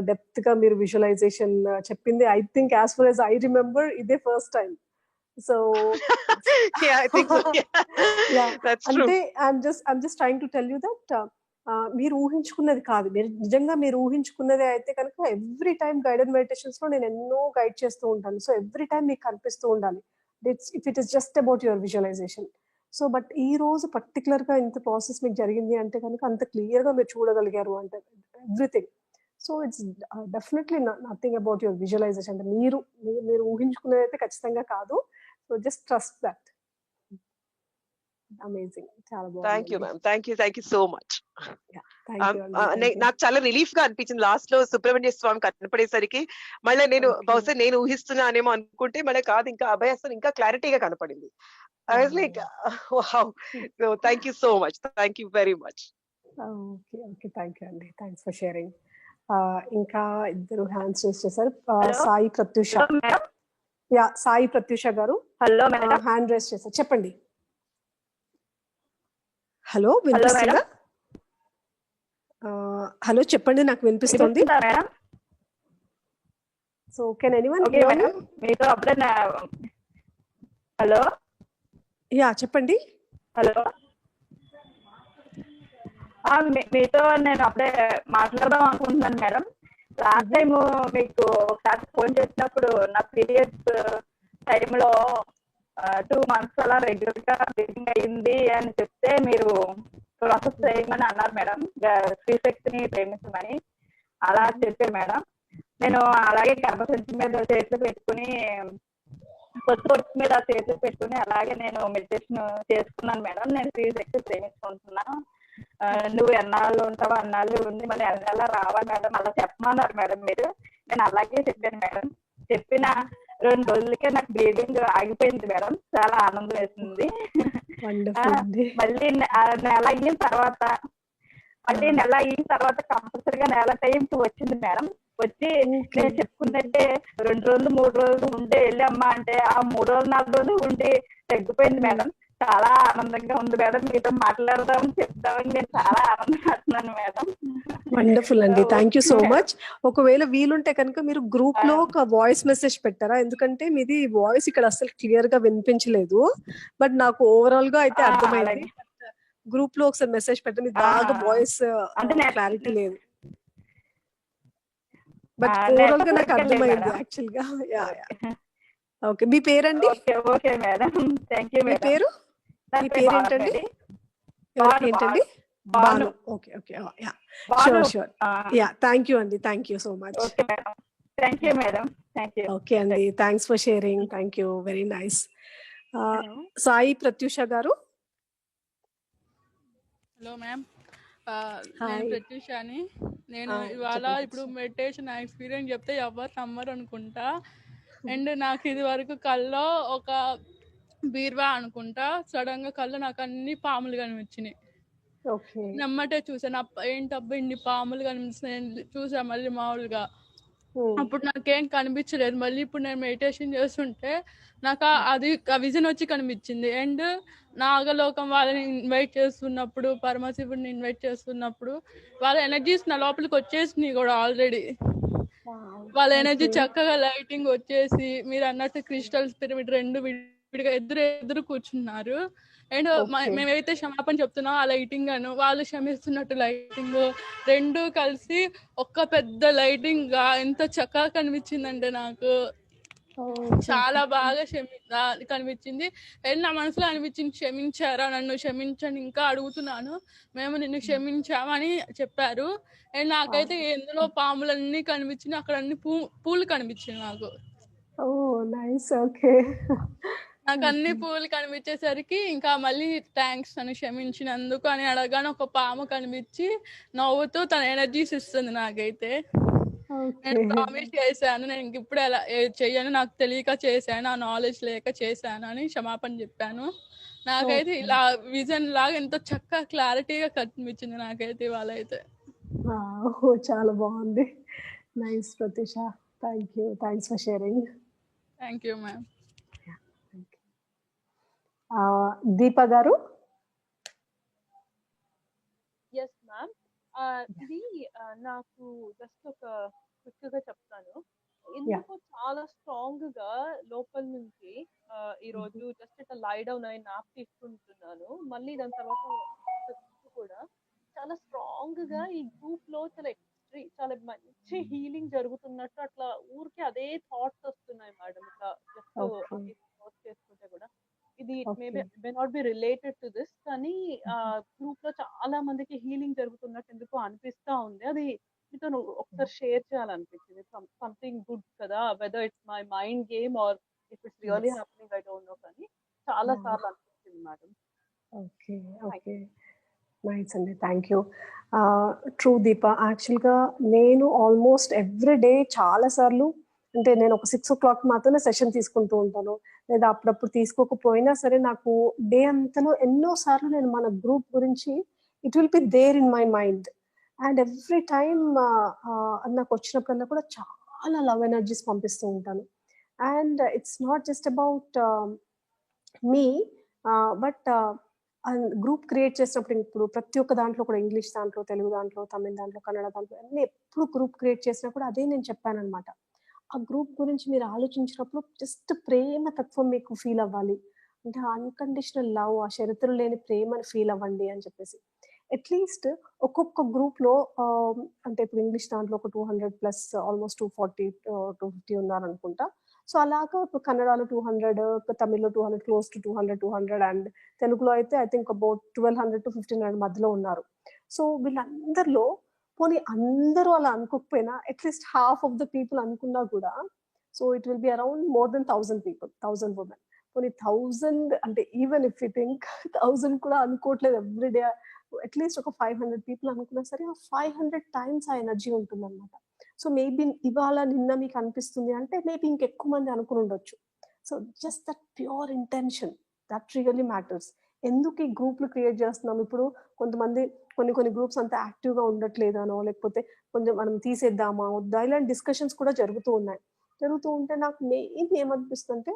డెప్త్‌గా మీరు విజువలైజేషన్ చెప్పింది I think as far as I remember ఇదే first time. So yeah! I think so. Yeah! That's true. అంటే I'm just trying to tell you that మీరు ఊహించుకున్నది కాదు. నిజంగా మీరు ఊహించుకున్నదే అయితే కనుక ఎవ్రీ టైమ్ గైడెడ్ మెడిటేషన్స్‌లో నేను ఎన్నో గైడ్ చేస్తూ ఉంటాను. సో, ఎవ్రీ టైమ్ మీకు కనిపిస్తూ ఉండాలి. If it is just about your visualisation. So, but ఈ రోజు పర్టిక్యులర్‌గా ఇంత ప్రాసెస్ మీకు జరిగింది అంటే గనుక అంత క్లియర్‌గా మీరు చూడగలిగారు అంటే everything. So, it's definitely nothing about your visualisation. అంటే మీరు ఊహించుకున్నదైతే ఖచ్చితంగా కాదు. So, just trust that. Amazing. చాలా థాంక్ యూ బావుందండి. Ma'am. Thank you so much. Yeah! Thank you అండి. Thank you. నాకు చాలా రిలీఫ్‌గా అనిపించింది. లాస్ట్‌లో సుబ్రహ్మణ్య స్వామి కనపడేసరికి మళ్ళా ఓకే. బహుశా నేను ఊహిస్తున్నానేమో అనుకుంటే మళ్ళా కాదు ఇంకా అభయహస్తం ఇంకా క్లారిటీగా కనపడింది. I was like wow! Wow! So thank you so much. Thank you very much. Okay. Okay. Thank you అండి. Thanks for sharing. ఇంకా ఇద్దరు హ్యాండ్స్ రైజ్ చేశారు. Hello! Sai Prathyusha. Hello madam. Yeah! Sai Prathyusha గారు హలో మేడం. హ్యాండ్ రైజ్ చేశారు. చెప్పండి. Hello! Hello madam. వినిపిస్తుందా? Hello చెప్పండి, నాకు వినిపిస్తుంది. వినిపిస్తుందా madam? So can anyone okay hear me? Madam, మీతో అప్పుడే హలో యా చెప్పండి. హలో మీతో నేను అప్పుడే మాట్లాడదాం అనుకుంటున్నాను మేడం. లాస్ట్ టైం మీకు ఒకసారి ఫోన్ చేసినప్పుడు నా పీరియడ్స్ టైంలో 2 months అలా రెగ్యులర్ గా బ్లీడింగ్ అయ్యింది అని చెప్తే మీరు ప్రాసెస్ చేయమని అన్నారు మేడం, శ్రీశక్తిని ప్రేమించమని. అలా చెప్పారు మేడం. నేను అలాగే గర్భసంచి మీద చేతులు పెట్టుకుని, పొత్తు మీద చేతులు పెట్టుకుని అలాగే నేను మెడిటేషన్ చేసుకున్నాను మేడం. నేను శ్రీశక్తి ప్రేమించుకుంటున్నాను, నువ్వు ఎన్నాళ్ళు ఉంటావు అన్నాళ్ళు ఉంది, మళ్ళీ ఎన్నాళ్ళ రావా మేడం అలా చెప్పమన్నారు మేడం మీరు. నేను అలాగే చెప్పాను మేడం. చెప్పిన 2 రోజులకే నాకు బ్లీడింగ్ ఆగిపోయింది మేడం. చాలా ఆనందం వేసింది. మళ్ళీ నెల అయిన తర్వాత కంపల్సరిగా నెల టైంకి వచ్చింది మేడం. వచ్చి నేను చెప్పుకున్నట్టే 2 రోజులు 3 రోజులు ఉండి వెళ్ళమ్మా అంటే ఆ 3 రోజులు 4 రోజులు ఉండి తగ్గిపోయింది మేడం. చాలా ఆనందంగా ఉంది మేడం. మీతో మాట్లాడదాం చెప్తామని నేను చాలా ఆనందపడుతున్నాను మేడం. వండర్ఫుల్ అండి, థ్యాంక్ యూ సో మచ్. ఒకవేళ వీలుంటే కనుక మీరు గ్రూప్ లో ఒక వాయిస్ మెసేజ్ పెట్టారా? ఎందుకంటే మీది వాయిస్ ఇక్కడ అసలు క్లియర్ గా వినిపించలేదు, బట్ నాకు ఓవరాల్ గా అయితే అర్థమైంది. గ్రూప్ లో ఒకసారి మెసేజ్ పెట్టండి, బాగా వాయిస్ క్లారిటీ లేదు, బట్ ఓవరాల్ గా నాకు అర్థమైంది యాక్చువల్ గా. ఓకే, మీ పేరండి? Okay madam, thank you. మీ పేరు ఏంటండి? ఏంటండి? Banu. Okay okay, sure sure. Ya, thank you అండి, thank you so much. Okay madam, thank you madam, thank you. Okay అండి, thanks for sharing, thank you, very nice. Sai Prathyusha గారు. Hello ma'am, నేను ప్రత్యూషాని. నేను ఇవాళ ఇప్పుడు మెడిటేషన్ ఎక్స్పీరియన్స్ చెప్తే ఎవరు నమ్మరు అనుకుంటా. అండ్ నాకు ఇది వరకు కల్లో ఒక బీర్వా అనుకుంటా, సడన్ గా కళ్ళు నాకు అన్ని పాములు కనిపించినాయి. నమ్మటే చూసాను, ఏంటబ్బా ఇన్ని పాములు కనిపిస్తున్నాయి చూసా మళ్ళీ మామూలుగా. అప్పుడు నాకేం కనిపించలేదు. మళ్ళీ ఇప్పుడు నేను మెడిటేషన్ చేస్తుంటే నాకు అది విజన్ వచ్చి కనిపించింది. అండ్ నాగలోకం వాళ్ళని ఇన్వైట్ చేస్తున్నప్పుడు, పరమశివుడిని ఇన్వైట్ చేస్తున్నప్పుడు వాళ్ళ ఎనర్జీస్ నా లోపలికి వచ్చేసినాయి కూడా ఆల్రెడీ. వాళ్ళ ఎనర్జీ చక్కగా లైటింగ్ వచ్చేసి మీరు అన్నట్టు క్రిస్టల్స్ పిరమిడ్ 2 విడిగా ఎదురు కూర్చున్నారు. అండ్ మేమైతే క్షమాపణ చెప్తున్నాం ఆ లైటింగ్ అను, వాళ్ళు క్షమిస్తున్నట్టు లైటింగ్ 2 కలిసి ఒక్క పెద్ద లైటింగ్ గా ఎంత చక్కగా కనిపించిందంటే నాకు చాలా బాగా కనిపించింది. అండ్ నా మనసులో అనిపించింది, క్షమించారా నన్ను, క్షమించని ఇంకా అడుగుతున్నాను, మేము నిన్ను క్షమించామని చెప్పారు. అండ్ నాకైతే ఎందులో పాములన్నీ కనిపించినాయి, అక్కడ అన్ని పూలు కనిపించింది నాకు. నాకు అన్ని పూలు కనిపించేసరికి ఇంకా మళ్ళీ థ్యాంక్స్ నన్ను క్షమించినందుకు అని అడగానే ఒక పాము కనిపించి నవ్వుతూ తన ఎనర్జీస్ ఇస్తుంది నాకైతే. నేను ప్రామిస్ చేశాను, నేను ఇప్పుడు ఎలా చెయ్యను, నాకు తెలియక చేశాను, ఆ నాలెడ్జ్ లేక చేశాను అని క్షమాపణ చెప్పాను. నాకైతే ఇలా విజన్ లాగా ఎంతో చక్కగా క్లారిటీగా కనిపించింది నాకైతే ఇవాళ అయితే. చాలా బాగుంది, nice Prathyusha, thank you, thanks for sharing. Thank you ma'am. Deepa గారు. ఎస్ మ్యామ్, ఇది నాకు జస్ట్ ఒక క్విక్ గా చెప్తాను. ఎందుకు చాలా స్ట్రాంగ్ గా లోపల నుంచి ఈ రోజు జస్ట్ ఇట్లా లై డౌన్ అయి నాప్ తీసుకుంటున్నాను. మళ్ళీ దాని తర్వాత కూడా చాలా స్ట్రాంగ్ గా ఈ గ్రూప్ లో చాలా మంచి హీలింగ్ జరుగుతున్నట్టు అట్లా ఊరికే అదే థాట్స్ వస్తున్నాయి మేడం. ఇట్లా జస్ట్ చేసుకుంటే కూడా ఇది may not be related to this, కానీ గ్రూప్ లో చాలా మందికి హీలింగ్ జరుగుతున్నట్టు ఎందుకు అనిపిస్తా ఉంది. అది మీతో ఒకసారి షేర్ చేయాలనిపించింది. సంథింగ్ గుడ్ కదా, whether it's my mind game or if it's really happening, I don't know, కానీ చాలా సార్లు అనిపించింది మేడం. ఓకే ఓకే, నైస్ అండి, థ్యాంక్ యూ. ట్రూ దీప, యాక్చువల్గా నేను ఆల్మోస్ట్ ఎవ్రీ డే చాలా సార్లు, అంటే నేను ఒక 6 o'clock మాత్రమే సెషన్ తీసుకుంటూ ఉంటాను, లేదా అప్పుడప్పుడు తీసుకోకపోయినా సరే నాకు డే అంతలో ఎన్నో సార్లు నేను మన గ్రూప్ గురించి it will be there in my mind. And every time నాకు వచ్చినప్పుడల్లా కూడా చాలా లవ్ ఎనర్జీస్ పంపిస్తూ ఉంటాను. And it's not just about me, but group create చేసినప్పుడు ఇప్పుడు ప్రతి ఒక్క దాంట్లో కూడా ఇంగ్లీష్ దాంట్లో, తెలుగు దాంట్లో, తమిళ్ దాంట్లో, కన్నడ దాంట్లో అన్నీ ఎప్పుడు గ్రూప్ క్రియేట్ చేసినప్పుడు అదే నేను చెప్పాననమాట. ఆ గ్రూప్ గురించి మీరు ఆలోచించినప్పుడు జస్ట్ ప్రేమ తత్వం మీకు ఫీల్ అవ్వాలి. అంటే అన్‌కండిషనల్ లవ్, ఆ షరతులు లేని ప్రేమని ఫీల్ అవ్వండి అని చెప్పేసి. అట్‌లీస్ట్ ఒక్కొక్క గ్రూప్‌లో అంటే ఇప్పుడు ఇంగ్లీష్ దాంట్లో ఒక 200+ ఆల్‌మోస్ట్ 240 250 ఉన్నారనుకుంటా. సో, అలాగా ఇప్పుడు కన్నడలో 200, తమిళ్‌లో 200 క్లోజ్ టు 200 అండ్ తెలుగులో అయితే ఐ థింక్ అబౌట్ 1200-1500 మధ్యలో ఉన్నారు. సో, వీళ్ళందరిలో పోనీ అందరూ అలా అనుకోకపోయినా at least half of the people అనుకున్నా గూడా so, it will be around more than 1000 people, 1000 women. పోనీ 1000 అంటే ఈవెన్ ఇఫ్ యూ థింక్ 1000 కూడా అనుకోవట్లేదు ఎవ్రీ డే అట్‌లీస్ట్ ఒక 500 పీపుల్ అనుకున్నా సరే ఆ 500 టైమ్స్ ఆ ఎనర్జీ ఉంటుందన్నమాట. సో, మేబీ ఇవాళ, నిన్న మీకు అనిపిస్తుంది అంటే మేబీ ఇంకెక్కువ మంది అనుకునుండొచ్చు. So, just that pure intention that really matters. ఎందుకు ఈ గ్రూప్‌లు క్రియేట్ చేస్తున్నాం? ఇప్పుడు కొంతమంది కొన్ని గ్రూప్స్ అంత యాక్టివ్‌గా ఉండట్లేదనో, లేకపోతే కొంచెం మనం తీసేద్దామా? వద్దా? ఇలాంటి డిస్కషన్స్ కూడా జరుగుతూ ఉన్నాయి. జరుగుతూ ఉంటే నాకు మెయిన్ ఏమనిపిస్తుందంటే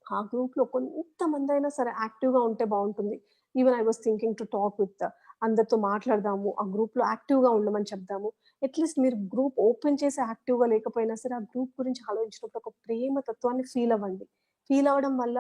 ఆ గ్రూప్‌లో కొంతమందైనా సరే యాక్టివ్‌గా ఉంటే బావుంటుంది. Even I was thinking to talk with అందరితో మాట్లాడదాము. ఆ గ్రూప్‌లో యాక్టివ్‌గా ఉండమని చెప్దాము. అట్‌లీస్ట్ మీరు గ్రూప్ ఓపెన్ చేసి యాక్టివ్‌గా లేకపోయినా సరే, ఆ గ్రూప్ గురించి ఆలోచించినప్పుడు ఒక ప్రేమ తత్వాన్ని ఫీల్ అవ్వండి. ఫీల్ అవ్వడం వల్ల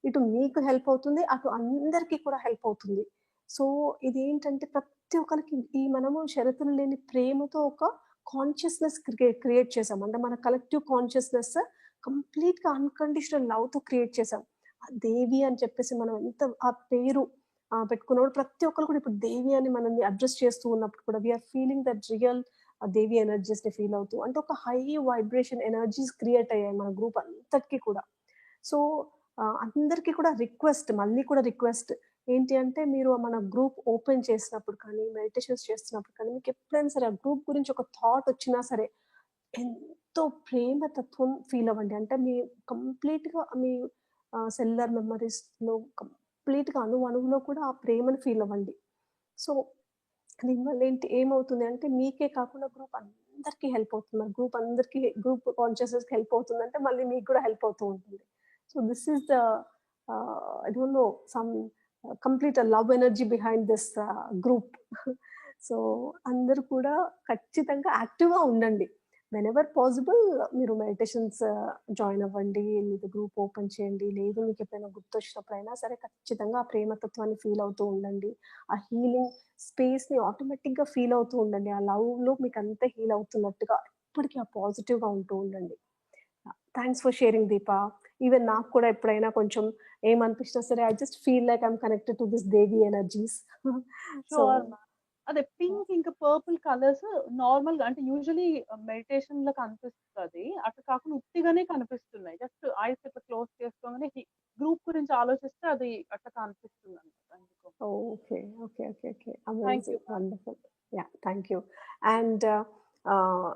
ఇటు మీకు హెల్ప్ అవుతుంది. అటు అందరికీ కూడా హెల్ప్ అవుతుంది. సో, ఇదేంటంటే ప్రతి ఒక్కరికి ఈ మనము షరతులు లేని ప్రేమతో ఒక కాన్షియస్‌నెస్ క్రియేట్ చేసాం. అంటే మన కలెక్టివ్ కాన్షియస్‌నెస్ కంప్లీట్‌గా అన్‌కండిషనల్ లవ్‌తో క్రియేట్ చేసాం. ఆ దేవి అని చెప్పేసి మనం ఎంత ఆ పేరు పెట్టుకున్నప్పుడు ప్రతి ఒక్కరు కూడా ఇప్పుడు దేవి అని మనల్ని అడ్రెస్ చేస్తూ ఉన్నప్పుడు కూడా we are feeling that real Devi ఎనర్జీస్‌ని ఫీల్ అవుతూ అంటే ఒక హై వైబ్రేషన్ ఎనర్జీస్ క్రియేట్ అయ్యాయి మన గ్రూప్ అంతటికి కూడా. సో, అందరికి కూడా మళ్ళీ కూడా రిక్వెస్ట్ ఏంటి అంటే మీరు మన గ్రూప్ ఓపెన్ చేసినప్పుడు కానీ, మెడిటేషన్స్ చేస్తున్నప్పుడు కానీ మీకెప్పుడైనా సరే ఆ గ్రూప్ గురించి ఒక థాట్ వచ్చినా సరే ఎంతో ప్రేమ తత్వం ఫీల్ అవ్వండి. అంటే మీ కంప్లీట్‌గా మీ సెల్యులర్ మెమోరీస్‌లో కంప్లీట్‌గా అణువణువులో కూడా ఆ ప్రేమను ఫీల్ అవ్వండి. సో, దీనివల్ల ఏమవుతుంది అంటే మీకే కాకుండా గ్రూప్ అందరికి హెల్ప్ అవుతుంది. మరి గ్రూప్ కాన్షియస్‌నెస్‌కి హెల్ప్ అవుతుందంటే మళ్ళీ మీకు కూడా హెల్ప్ అవుతూ ఉంటుంది. So, this is the I don't no some complete love energy behind this group. So, అందరూ కూడా ఖచ్చితంగా యాక్టివ్‌గా ఉండండి. వెనెవర్ పాసిబుల్ మీరు మెడిటేషన్స్ జాయిన్ అవ్వండి. లేదా గ్రూప్ ఓపెన్ చేయండి. లేదు మీకు ఎప్పుడైనా గుర్తొచ్చినప్పుడైనా సరే ఖచ్చితంగా ఆ ప్రేమతత్వాన్ని ఫీల్ అవుతూ ఉండండి. ఆ హీలింగ్ స్పేస్‌ని ఆటోమేటిక్‌గా ఫీల్ అవుతూ ఉండండి. ఆ లవ్‌లో మీకంతా హీల్ అవుతున్నట్టుగా ఎప్పటికి ఆ పాజిటివ్‌గా ఉంటూ ఉండండి. Thanks for sharing Deepa. Even నాకు కూడా ఎప్పుడైనా కొంచెం ఏమనిపించినా సరే I just feel like I'm connected to this Devi energies. So, sure ma'am. అదే పింక్ ఇంకా పర్పుల్ కలర్స్ నార్మల్‌గా అంటే యూజువల్లీ మెడిటేషన్‌లో కనిపిస్తది. అట్లా కాకుండా ఉత్తిగానే కనిపిస్తున్నాయి. జస్ట్ ఐస్ ఇట్లా క్లోజ్ చేసుకోగానే గ్రూప్ గురించి ఆలోచిస్తే అది అట్లా కనిపిస్తుందన్నమాట. అందుకు. Okay. Okay. Okay. Okay. Thank you amazing. Ma'am. Wonderful. Yeah! Thank you. And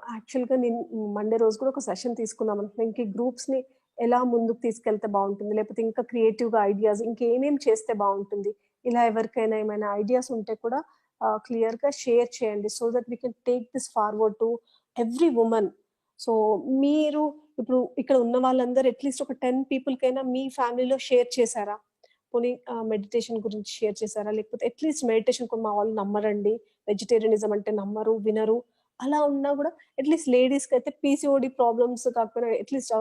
యాక్చువల్‌గా నేను మండే రోజు కూడా ఒక సెషన్ తీసుకుందాం అనుకున్నా. ఇంక ఈ గ్రూప్స్‌ని ఎలా ముందుకు తీసుకెళ్తే బావుంటుంది? లేకపోతే ఇంకా క్రియేటివ్‌గా ఐడియాస్ ఇంకేమేం చేస్తే బావుంటుంది? ఇలా ఎవరికైనా ఏమైనా ఐడియాస్ ఉంటే కూడా క్లియర్‌గా షేర్ చేయండి. So that we can take this forward to every woman. So, మీరు ఇప్పుడు ఇక్కడ ఉన్న వాళ్ళందరూ అట్‌లీస్ట్ ఒక 10 పీపుల్‌కైనా మీ ఫ్యామిలీలో షేర్ చేసారా? పోనీ మెడిటేషన్ గురించి షేర్ చేసారా? లేకపోతే అట్‌లీస్ట్ మెడిటేషన్ మా వాళ్ళు నమ్మరండి. వెజిటేరియనిజం అంటే నమ్మరు, వినరు. అలా ఉన్నా గూడా అట్‌లీస్ట్ లేడీస్‌కైతే పీసీఓడీ ప్రాబ్లమ్స్ కాకపోయినా అట్‌లీస్ట్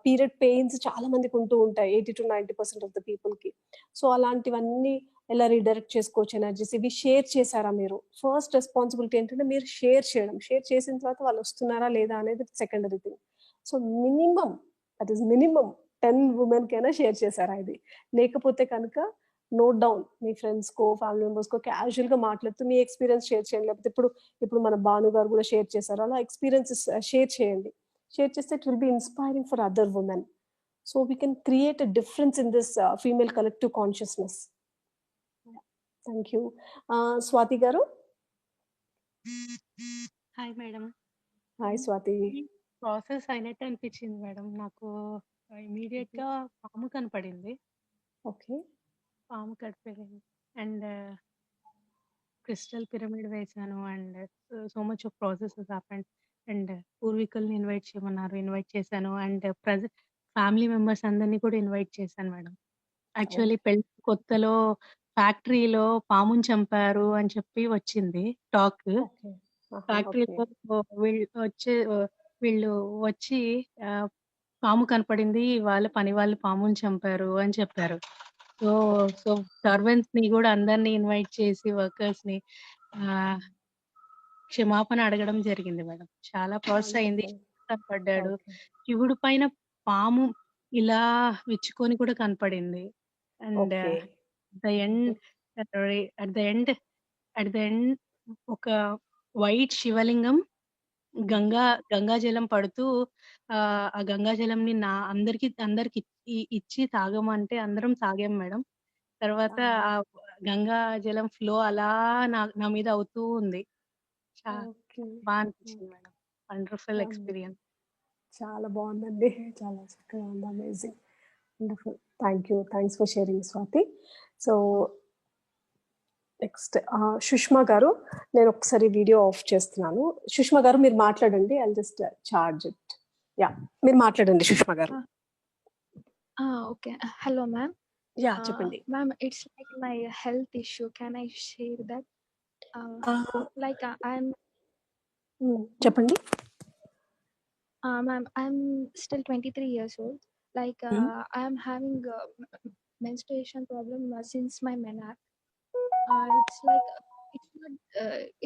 పీరియడ్ పెయిన్స్ చాలా మందికుంటూ ఉంటాయి. 80-90% ఆఫ్ ద పీపుల్‌కి. సో, అలాంటివన్నీ ఎలా రీడైరెక్ట్ చేసుకోవచ్చు ఎనర్జీస్ ఇవి షేర్ చేసారా మీరు? ఫస్ట్ రెస్పాన్సిబిలిటీ ఏంటంటే మీరు షేర్ చేయడం. షేర్ చేసిన తర్వాత వాళ్ళొస్తున్నారా లేదా అనేది secondary thing. So, minimum that is minimum 10 వుమెన్‌కైనా షేర్ చేసారా ఇది? లేకపోతే కనుక నోట్ డౌన్ మీ ఫ్రెండ్స్‌కో, ఫ్యామిలీ మెంబర్స్‌కో క్యాజుయల్‌గా మాట్లాడుతూ మీ ఎక్స్‌పీరియన్స్ షేర్ చేయండి. లేకపోతే ఇప్పుడు మన భాను గారు గూడా షేర్ చేశారు. అలా ఎక్స్‌పీరియన్సెస్ షేర్ చేయండి. షేర్ చేస్తే it will be inspiring for other women. So, we can create a difference in this female collective consciousness. Thank you. Swathi గారు? Hi madam. హాయ్ స్వాతి. ఈ ప్రాసెస్ అయినట్టు అనిపించింది మేడం. నాకు ఇమ్మీడియేట్‌గా పాము కనపడింది. ఓకే. పాము కనిపడింది. అండ్ క్రిస్టల్ పిరమిడ్ వేశాను. And so much of process has happened. And పూర్వీకుల్ని ఇన్వైట్ చేయమన్నారు. ఇన్వైట్ చేశాను. అండ్ ఫ్యామిలీ మెంబర్స్ అందరిని కూడా ఇన్వైట్ చేశాను మేడం. Actually okay. పెళ్లి కొత్తలో ఫ్యాక్టరీలో పాముని చంపారు అని చెప్పి వచ్చింది టాక్. ఓకే. ఆహా! ఓకే. ఫ్యాక్టరీలో వీళ్ళు వచ్చి పాము కనపడింది, వాళ్ళ పని వాళ్ళు పాముని చంపారు అని చెప్పారు. సో సో సర్వెంట్స్ ని కూడా అందరినీ ఇన్వైట్ చేసి వర్కర్స్ ని క్షమాపణ అడగడం జరిగింది మేడం. చాలా ప్రాసెస్ అయింది. వండర్ఫుల్. కనపడ్డాడు. ఓకే. శివుడు పైన పాము ఇలా విచ్చుకొని కూడా కనపడింది. And okay. The end at the end ఒక వైట్ శివలింగం గంగా జలం పడుతూ ఆ గంగా జలంని అందరికి ఇచ్చి తాగమంటే అందరం తాగాం మేడం. తర్వాత ఆ గంగా జలం ఫ్లో అలా నా మీద అవుతూ ఉంది. ఓకే. బాగా అనిపించింది మేడం. Wonderful experience. చాలా బాగుందండి. చాలా చక్కగా ఉంది. Amazing. Wonderful. Thanks for sharing Swathi. So next Sushma గారు, నేను ఒకసారి వీడియో ఆఫ్ చేస్తున్నాను. సుష్మా గారు మీరు మాట్లాడండి. I just charge it. Yeah, మీరు మాట్లాడండి సుష్మా గారు. ఓకే. Hello ma'am. యా, చెప్పండి. Ma'am, it's like my health issue. Can I share that? Like I'm చెప్పండి. ma'am, I'm still 23 years old. Like I'm having a menstruation problem since my menarche. It's like it's not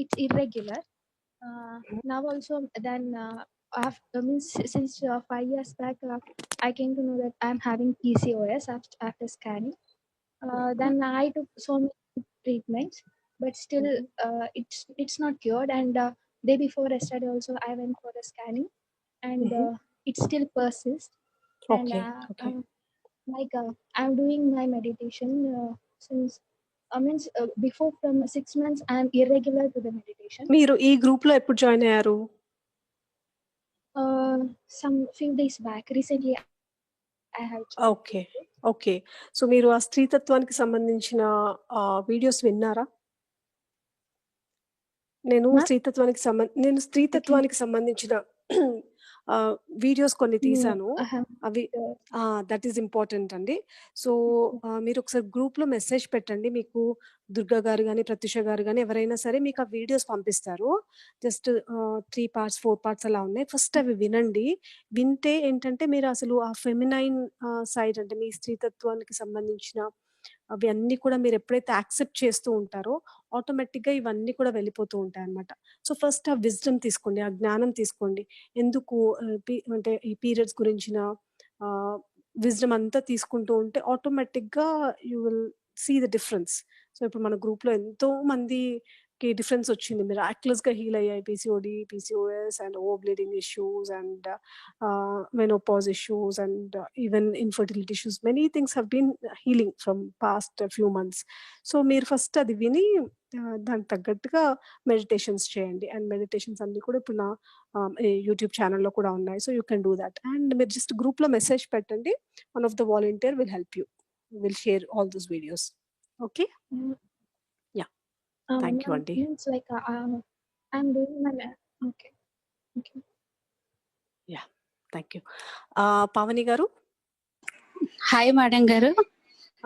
it's irregular. Now also then after since 5 years back I came to know that I'm having PCOS after scanning. Then I took so many treatments, but still it's not cured. And day before yesterday also I went for the scanning, and it still persists. And Okay. like I'm doing my meditation since means before from 6 months I'm irregular to the meditation. మీరు ఈ group లో ఎప్పుడు join అయ్యారు? Some few days back. Recently I have okay. Okay. So మీరు ఆ స్త్రీతత్వానికి సంబంధించిన videos విన్నారా? నేను స్త్రీతత్వానికి సంబంధించిన వీడియోస్ కొన్ని తీసాను. అవి దట్ ఈస్ ఇంపార్టెంట్ అండి. సో మీరు ఒకసారి గ్రూప్ లో మెసేజ్ పెట్టండి. మీకు దుర్గా గారు కానీ ప్రత్యూష గారు కానీ ఎవరైనా సరే మీకు ఆ వీడియోస్ పంపిస్తారు. జస్ట్ 3 parts 4 parts అలా ఉన్నాయి. ఫస్ట్ అవి వినండి. వింటే ఏంటంటే మీరు అసలు ఆ ఫెమినైన్ సైడ్ అంటే మీ స్త్రీతత్వానికి సంబంధించిన అవి అన్ని కూడా మీరు ఎప్పుడైతే యాక్సెప్ట్ చేస్తూ ఉంటారో ఆటోమేటిక్ గా ఇవన్నీ కూడా వెళ్ళిపోతూ ఉంటాయి అన్నమాట. సో ఫస్ట్ ఆ విజ్డమ్ తీసుకోండి, ఆ జ్ఞానం తీసుకోండి. ఎందుకు అంటే ఈ పీరియడ్స్ గురించిన విజ్డమ్ అంతా తీసుకుంటూ ఉంటే ఆటోమేటిక్ గా you will see the difference. So ఇప్పుడు మన గ్రూప్ లో ఎంతో మందికి డిఫరెన్స్ వచ్చింది. మిరాక్యులస్ గా హీల్ అయ్యాయి. PCOD, PCOS and over bleeding issues and menopause issues and even infertility issues. Many things have been healing from past few months. So మీరు first అది విని దానికి తగ్గట్టుగా మెడిటేషన్స్ చేయండి. అండ్ మెడిటేషన్స్ అన్ని కూడా ఇప్పుడు నా యూట్యూబ్ ఛానల్లో కూడా ఉన్నాయి. So you can do that. And మీరు జస్ట్ గ్రూప్ లో మెసేజ్ పెట్టండి. One of the volunteer will help you, will share all those videos. Okay. Ya, thank you అండి. Means like I'm doing my okay. Ya, thank you. Pavani గారు. Hi madam గారు,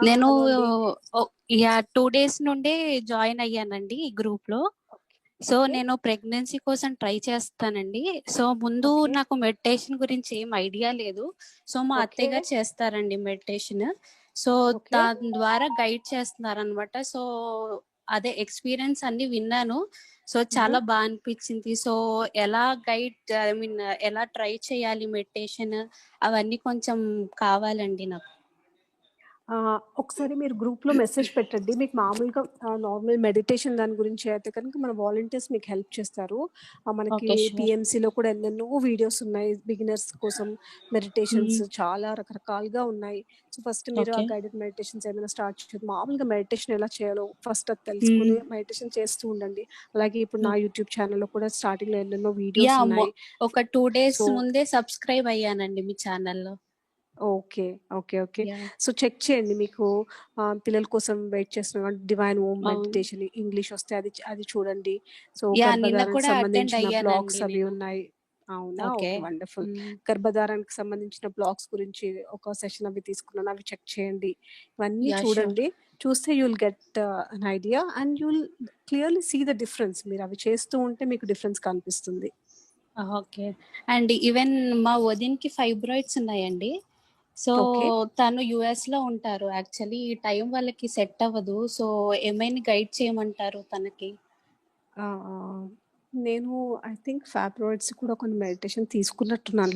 నేను hello అండి. 2 days నుండే join అయ్యానండి ఈ group లో. So Okay. నేను ప్రెగ్నెన్సీ కోసం ట్రై చేస్తానండి. సో ముందు Okay. నాకు మెడిటేషన్ గురించి ఏం ఐడియా లేదు. సో మా అత్తయ్య Okay. గారు చేస్తారండి మెడిటేషన్. So Okay. దాని ద్వారా గైడ్ చేస్తున్నారు అనమాట. సో అదే ఎక్స్పీరియన్స్ అన్ని విన్నాను. సో చాలా బాగా అనిపించింది. సో ఎలా గైడ్ ఎలా ట్రై చేయాలి మెడిటేషన్ అవన్నీ కొంచెం కావాలండి నాకు. ఒకసారి మీరు గ్రూప్ లో మెసేజ్ పెట్టండి. మీకు మామూలుగా నార్మల్ మెడిటేషన్ దాని గురించి అయితే కనుక మన వాలంటీర్స్ మీకు హెల్ప్ చేస్తారు. మనకి Okay, sure. PMC లో కూడా ఎన్నెన్నో వీడియోస్ ఉన్నాయి బిగినర్స్ కోసం. మెడిటేషన్స్ చాలా రకరకాలుగా ఉన్నాయి. సో ఫస్ట్ మీరు ఆ Okay. గైడెడ్ మెడిటేషన్స్ ఏమైనా స్టార్ట్ చేయదు. మామూలుగా మెడిటేషన్ ఎలా చేయాలో ఫస్ట్ అది తెలుసుకుని మెడిటేషన్ చేస్తూ ఉండండి. అలాగే ఇప్పుడు నా యూట్యూబ్ ఛానల్లో కూడా స్టార్టింగ్ లో ఎన్నెన్నో వీడియోస్ ఉన్నాయి. ఒక 2 days సో ముందే సబ్స్క్రైబ్ అయ్యానండి మీ ఛానల్లో. Okay. Okay. Okay. So check చేయండి. మీకు పిల్లల కోసం వెయిట్ చేస్తున్నారు. డివైన్ ఓమ్ మెడిటేషన్ ఇంగ్లీష్ వస్తే అది చూడండి. సో నిన్న గర్భధారణకు కూడా అటెండ్ సంబంధించిన బ్లాగ్స్ అయ్యానండి అవి నేను. ఉన్నాయి. అవునా? ఓకే. ఓకే. వండర్‌ఫుల్. హ్మ్. గర్భధారణకు సంబంధించిన బ్లాక్స్ గురించి ఒక సెషన్ అవి తీసుకున్నాను. అవి చెక్ చేయండి. ఇవన్నీ యాహ్! ష్యూర్. చూడండి. చూస్తే you will get an idea and you will clearly see the difference. మీరు అవి చేస్తూ ఉంటే మీకు డిఫరెన్స్ కనిపిస్తుంది. ఓకే. అండ్ ఈవెన్ మా వదినకి ఫైబ్రాయిడ్స్ ఉన్నాయండి. So, okay. తను యూఎస్‌లో ఉంటారు. యాక్చువల్లీ ఈ టైం వాళ్ళకి సెట్ అవ్వదు. సో, ఏమైనా గైడ్ చేయమంటారు తనకి? నేను ఐ థింక్ ఫైబ్రాయిడ్స్ కూడా కొన్ని మెడిటేషన్ తీసుకున్నట్టున్నాను.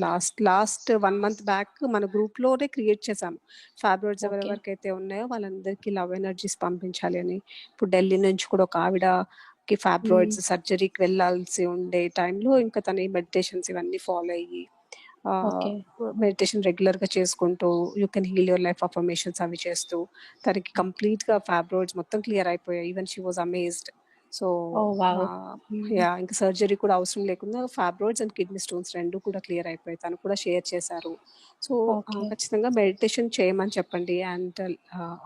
లాస్ట్ 1 మంత్ బ్యాక్ మన గ్రూప్‌లోనే క్రియేట్ చేశాము. Fibroids okay. ఎవరెవరికైతే ఉన్నాయో వాళ్ళందరికీ లవ్ ఎనర్జీస్ పంపించాలి అని. ఇప్పుడు ఢిల్లీ నుంచి కూడా ఒక ఆవిడకి హ్మ్. ఫైబ్రాయిడ్స్ సర్జరీకి వెళ్ళాల్సి ఉండే టైంలో ఇంకా తను ఈ మెడిటేషన్స్ ఇవన్నీ ఫాలో అయ్యి ఓకే. మెడిటేషన్ రెగ్యులర్‌గా చేసుకుంటూ you can heal your life affirmations అవి చేస్తూ తనకి కంప్లీట్‌గా ఫైబ్రాయిడ్స్ మొత్తం క్లియర్ అయిపోయాయి. Even she was amazed. So, oh! Wow! ఇంకా సర్జరీ కూడా అవసరం లేకుండా ఫైబ్రాయిడ్స్ అండ్ కిడ్నీ స్టోన్స్ 2 కూడా క్లియర్ అయిపోయాయి. తను కూడా షేర్ చేశారు. So, okay. ఖచ్చితంగా మెడిటేషన్ చేయమని చెప్పండి and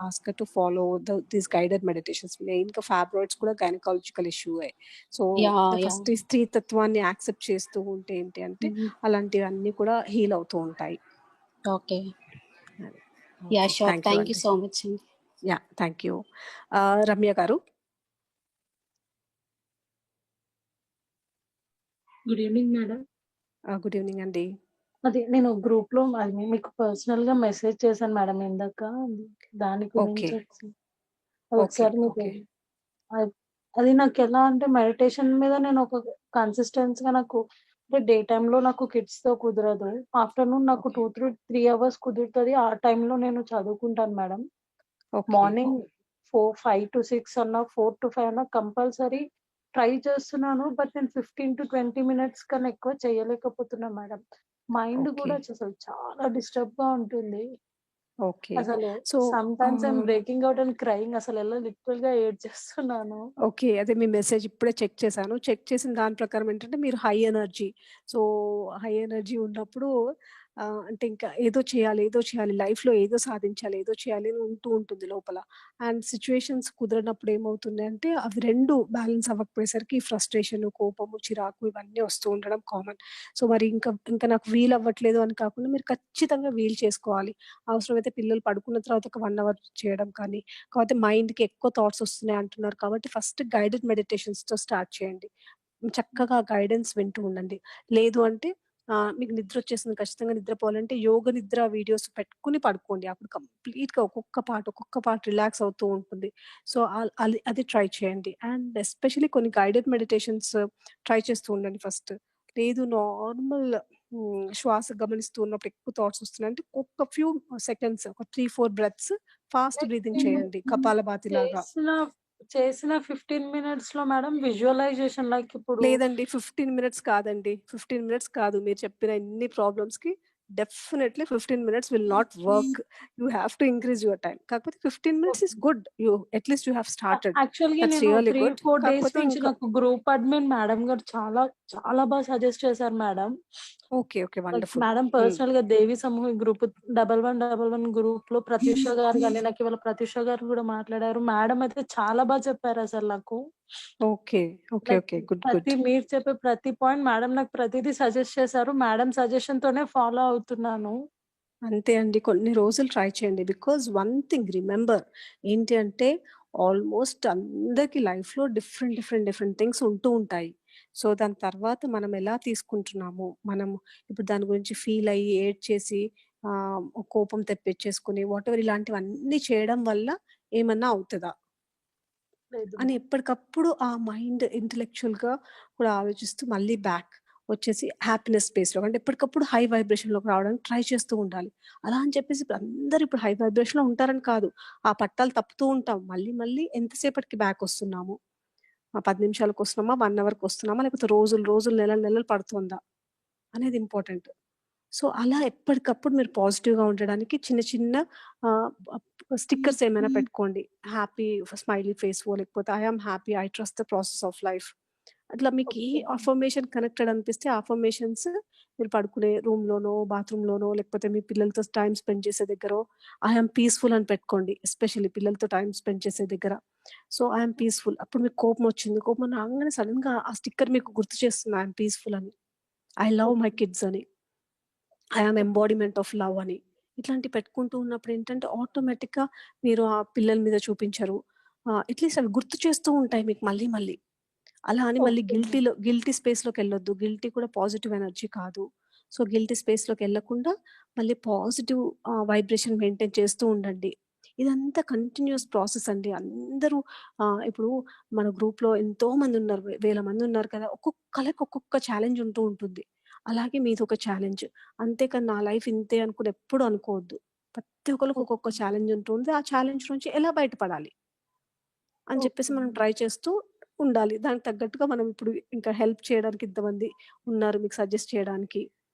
ask her to follow these guided meditations. మెయిన్‌గా ఫైబ్రాయిడ్స్ కూడా గైనకాలజికల్ ఇష్యూయే. So, yeah! ఫస్ట్ ఈ స్త్రీతత్వాన్ని యాక్సెప్ట్ చేస్తూ ఉంటే ఏంటి అంటే అలాంటివన్నీ కూడా హీల్ అవుతూ ఉంటాయి. ఓకే. అది. Yeah! Okay. Sure. Thank you thank you అండి. సో మచ్ అండి. యాహ్! Thank you. రమ్య గారు. Good evening madam. Good evening అండి. అది నేను గ్రూప్‌లో అది మీకు పర్సనల్‌గా మెసేజ్ చేశాను మేడం ఇందాక. దాని ఓకే. గురించి ఓకే. ఒకసారి మీకు ఓకే. అది అది నాకెలా అంటే మెడిటేషన్ మీద నేను ఒక కన్సిస్టెన్సీగా నాకు అంటే డే టైమ్‌లో నాకు కిడ్స్‌తో కుదరదు. ఆఫ్టర్‌నూన్ నాకు ఓకే. 3 అవర్స్ కుదురుతది. ఆ టైంలో నేను చదువుకుంటాను మేడం. ఓకే. మార్నింగ్ 5-6 అన్నా, 4-5 అన్నా కంపల్సరీ ట్రై చేస్తున్నాను. బట్ నేను 15-20 మినిట్స్ కన్నా ఎక్కువ చేయలేకపోతున్నా మేడం. Mind okay. కూడా అసలు చాలా డిస్టర్బ్‌గా ఉంటుంది. ఓకే. అసలు సో, సమ్‌టైమ్స్ ఐయామ్ ఆహ్, బ్రేకింగ్ ఔట్ అండ్ క్రైయింగ్ అసలు ఎలా లిటరల్‌గా ఏడ్చేస్తున్నాను. ఓకే. అదే మీ మెసేజ్ ఇప్పుడే చెక్ చేశాను. చెక్ చేసిన దాని ప్రకారం ఏంటంటే మీరు high energy. So, high energy ఉన్నప్పుడు అంటే ఇంకా ఏదో చేయాలి, ఏదో చేయాలి, లైఫ్‌లో ఏదో సాధించాలి, ఏదో చేయాలి అని ఉంటూ ఉంటుంది లోపల. అండ్ సిట్యుయేషన్స్ కుదరనప్పుడు ఏమవుతుంది అంటే అవి 2 బ్యాలెన్స్ అవ్వకపోయేసరికి ఫ్రస్ట్రేషన్, కోపము, చిరాకు ఇవన్నీ వస్తూ ఉండడం కామన్. సో, మరి ఇంకా నాకు వీలవ్వట్లేదు అని కాకుండా మీరు ఖచ్చితంగా వీలు చేసుకోవాలి. అవసరమైతే పిల్లలు పడుకున్న తర్వాత ఒక 1 అవర్ చేయడం కానీ, కాపోతే మైండ్‌కి ఎక్కువ థాట్స్ వస్తున్నాయి అంటున్నారు కాబట్టి ఫస్ట్ గైడెడ్ మెడిటేషన్స్‌తో స్టార్ట్ చేయండి. చక్కగా గైడెన్స్ వింటూ ఉండండి. లేదు అంటే మీకు నిద్రొచ్చేసింది ఖచ్చితంగా నిద్రపోవాలంటే యోగ నిద్ర వీడియోస్ పెట్టుకొని పడుకోండి. అప్పుడు కంప్లీట్‌గా ఒక్కొక్క పార్ట్ రిలాక్స్ అవుతూ ఉంటుంది. సో, అది ట్రై చేయండి. అండ్ ఎస్పెషల్లీ కొన్ని గైడెడ్ మెడిటేషన్స్ ట్రై చేస్తూ ఉండండి ఫస్ట్. లేదు నార్మల్ శ్వాస గమనిస్తూ ఉన్నప్పుడు ఎక్కువ థాట్స్ వస్తున్నాయంటే ఒక్క ఫ్యూ సెకండ్స్ ఒక 3, 4 బ్రెత్స్ ఫాస్ట్ లైక్ బ్రీతింగ్ నేను చేయండి. కపాలభాతిలాగా. చేసిన 15 మినిట్స్‌లో మేడం విజువలైజేషన్ లైక్ ఇప్పుడు లేదండి. 15 మినిట్స్ కాదండి. 15 మినిట్స్ కాదు. మీరు చెప్పిన ఇన్ని ప్రాబ్లమ్స్‌కి definitely 15 minutes will not work. You have to increase your time. కాకపోతే 15 minutes is good. At least you have started. యాక్చువల్‌గా దట్స్ నేను రియల్లీ 3, గుడ్. 4 డేస్ కాకపోతే నుంచి ఇంకా నాకు గ్రూప్ అడ్మిన్ మేడం గారు చాలా చాలా బాగా సజెస్ట్ చేశారు madam. Okay. Okay. Like wonderful. Madam పర్సనల్‌గా దేవి సమూహ గ్రూప్ 1111 గ్రూప్‌లో ప్రత్యూష గారు గాని, నాకు ఇవాళ ప్రత్యూష గారు కూడా మాట్లాడారు. మేడం అయితే చాలా బాగా చెప్పారసలు నాకు. Okay. Okay. Like okay. Good. మీరు చెప్పే ప్రతి పాయింట్ మేడం నాకు ప్రతీదీ సజెస్ట్ చేశారు. మేడం సజెషన్‌తోనే ఫాలో అవుతున్నాను. అంతే అండి. కొన్ని రోజులు ట్రై చేయండి. బికాజ్ వన్ థింగ్ రిమెంబర్ ఏంటి అంటే ఆల్మోస్ట్ అందరికి లైఫ్‌లో డిఫరెంట్ థింగ్స్ ఉంటూ ఉంటాయి. సో, దాని తర్వాత మనం ఎలా తీసుకుంటున్నాము, మనము ఇప్పుడు దాని గురించి ఫీల్ అయ్యి ఏడ్చేసి కోపం తెప్పించేసుకొని వాటెవర్ ఇలాంటివన్నీ చేయడం వల్ల ఏమన్నా అవుతదా? లేదు అని ఎప్పటికప్పుడు ఆ మైండ్ ఇంటలెక్చువల్‌గా కూడా ఆలోచిస్తూ మళ్ళీ బ్యాక్ వచ్చేసి హ్యాపీనెస్ స్పేస్‌లో అంటే ఎప్పటికప్పుడు హై వైబ్రేషన్‌లోకి రావడానికి ట్రై చేస్తూ ఉండాలి. అలా అని చెప్పేసి ఇప్పుడు అందరూ ఇప్పుడు హై వైబ్రేషన్‌లో ఉంటారని కాదు. ఆ పట్టాలు తప్పుతూ ఉంటాం. మళ్ళీ ఎంతసేపటికి బ్యాక్ వస్తున్నాము? 10 నిమిషాలకొస్తున్నామా? 1 అవర్‌కొస్తున్నామా? లేకపోతే రోజులు, నెలలు పడుతుందా? అనేది ఇంపార్టెంట్. సో, అలా ఎప్పటికప్పుడు మీరు పాజిటివ్‌గా ఉండడానికి చిన్న ఆహ్, స్టిక్కర్స్ ఏమైనా పెట్టుకోండి. హ్యాపీ స్మైలీ ఫేసో లేకపోతే I am happy, I trust the process of life. అట్లా మీకు ఏ ఓకే. అఫర్మేషన్ కనెక్టెడ్ అనిపిస్తే ఆ అఫర్మేషన్స్ మీరు పడుకునే రూమ్‌లోనో, బాత్రూమ్‌లోనో లేకపోతే మీ పిల్లలతో టైమ్ స్పెండ్ చేసే దగ్గరో ఐ యామ్ పీస్‌ఫుల్ అని పెట్టుకోండి. ఎస్పెషల్లీ పిల్లలతో టైమ్ స్పెండ్ చేసే దగ్గర. So, I am peaceful. అప్పుడు మీకు కోపం వచ్చింది. కోపం రాంగానే సడెన్‌గా ఆ స్టిక్కర్ మీకు గుర్తు చేస్తుంది ఐ యామ్ పీస్‌ఫుల్ అని. ఐ లవ్ మై కిడ్స్ అని, I am embodiment of love అని, ఇట్లాంటివి పెట్టుకుంటూ ఉన్నప్పుడు ఏంటంటే ఆటోమేటిక్గా మీరు ఆ పిల్లల మీద చూపించరు, అట్లీస్ట్ అవి గుర్తు చేస్తూ ఉంటాయి మీకు మళ్ళీ మళ్ళీ. అలా అని మళ్ళీ గిల్టీ స్పేస్లోకి వెళ్ళొద్దు. గిల్టీ కూడా పాజిటివ్ ఎనర్జీ కాదు. సో గిల్టీ స్పేస్లోకి వెళ్ళకుండా మళ్ళీ పాజిటివ్ వైబ్రేషన్ మెయింటైన్ చేస్తూ ఉండండి. ఇదంతా కంటిన్యూస్ ప్రాసెస్ అండి. అందరూ ఇప్పుడు మన గ్రూప్లో ఎంతో మంది ఉన్నారు, వేల మంది ఉన్నారు కదా, ఒక్కొక్కరికి ఒక్కొక్క ఛాలెంజ్ ఉంటూ ఉంటుంది. అలాగే మీది ఒక ఛాలెంజ్. అంతేకాని నా లైఫ్ ఇంతే అనుకుని ఎప్పుడు అనుకోవద్దు. ప్రతి ఒక్కరికి ఒక్కొక్క ఛాలెంజ్ ఉంటుంది. ఆ ఛాలెంజ్ నుంచి ఎలా బయటపడాలి అని చెప్పేసి మనం ట్రై చేస్తూ ఉండాలి. దానికి తగ్గట్టుగా మనం ఇప్పుడు ఇంకా హెల్ప్ చేయడానికి ఇంతమంది ఉన్నారు మీకు సజెస్ట్ చేయడానికి.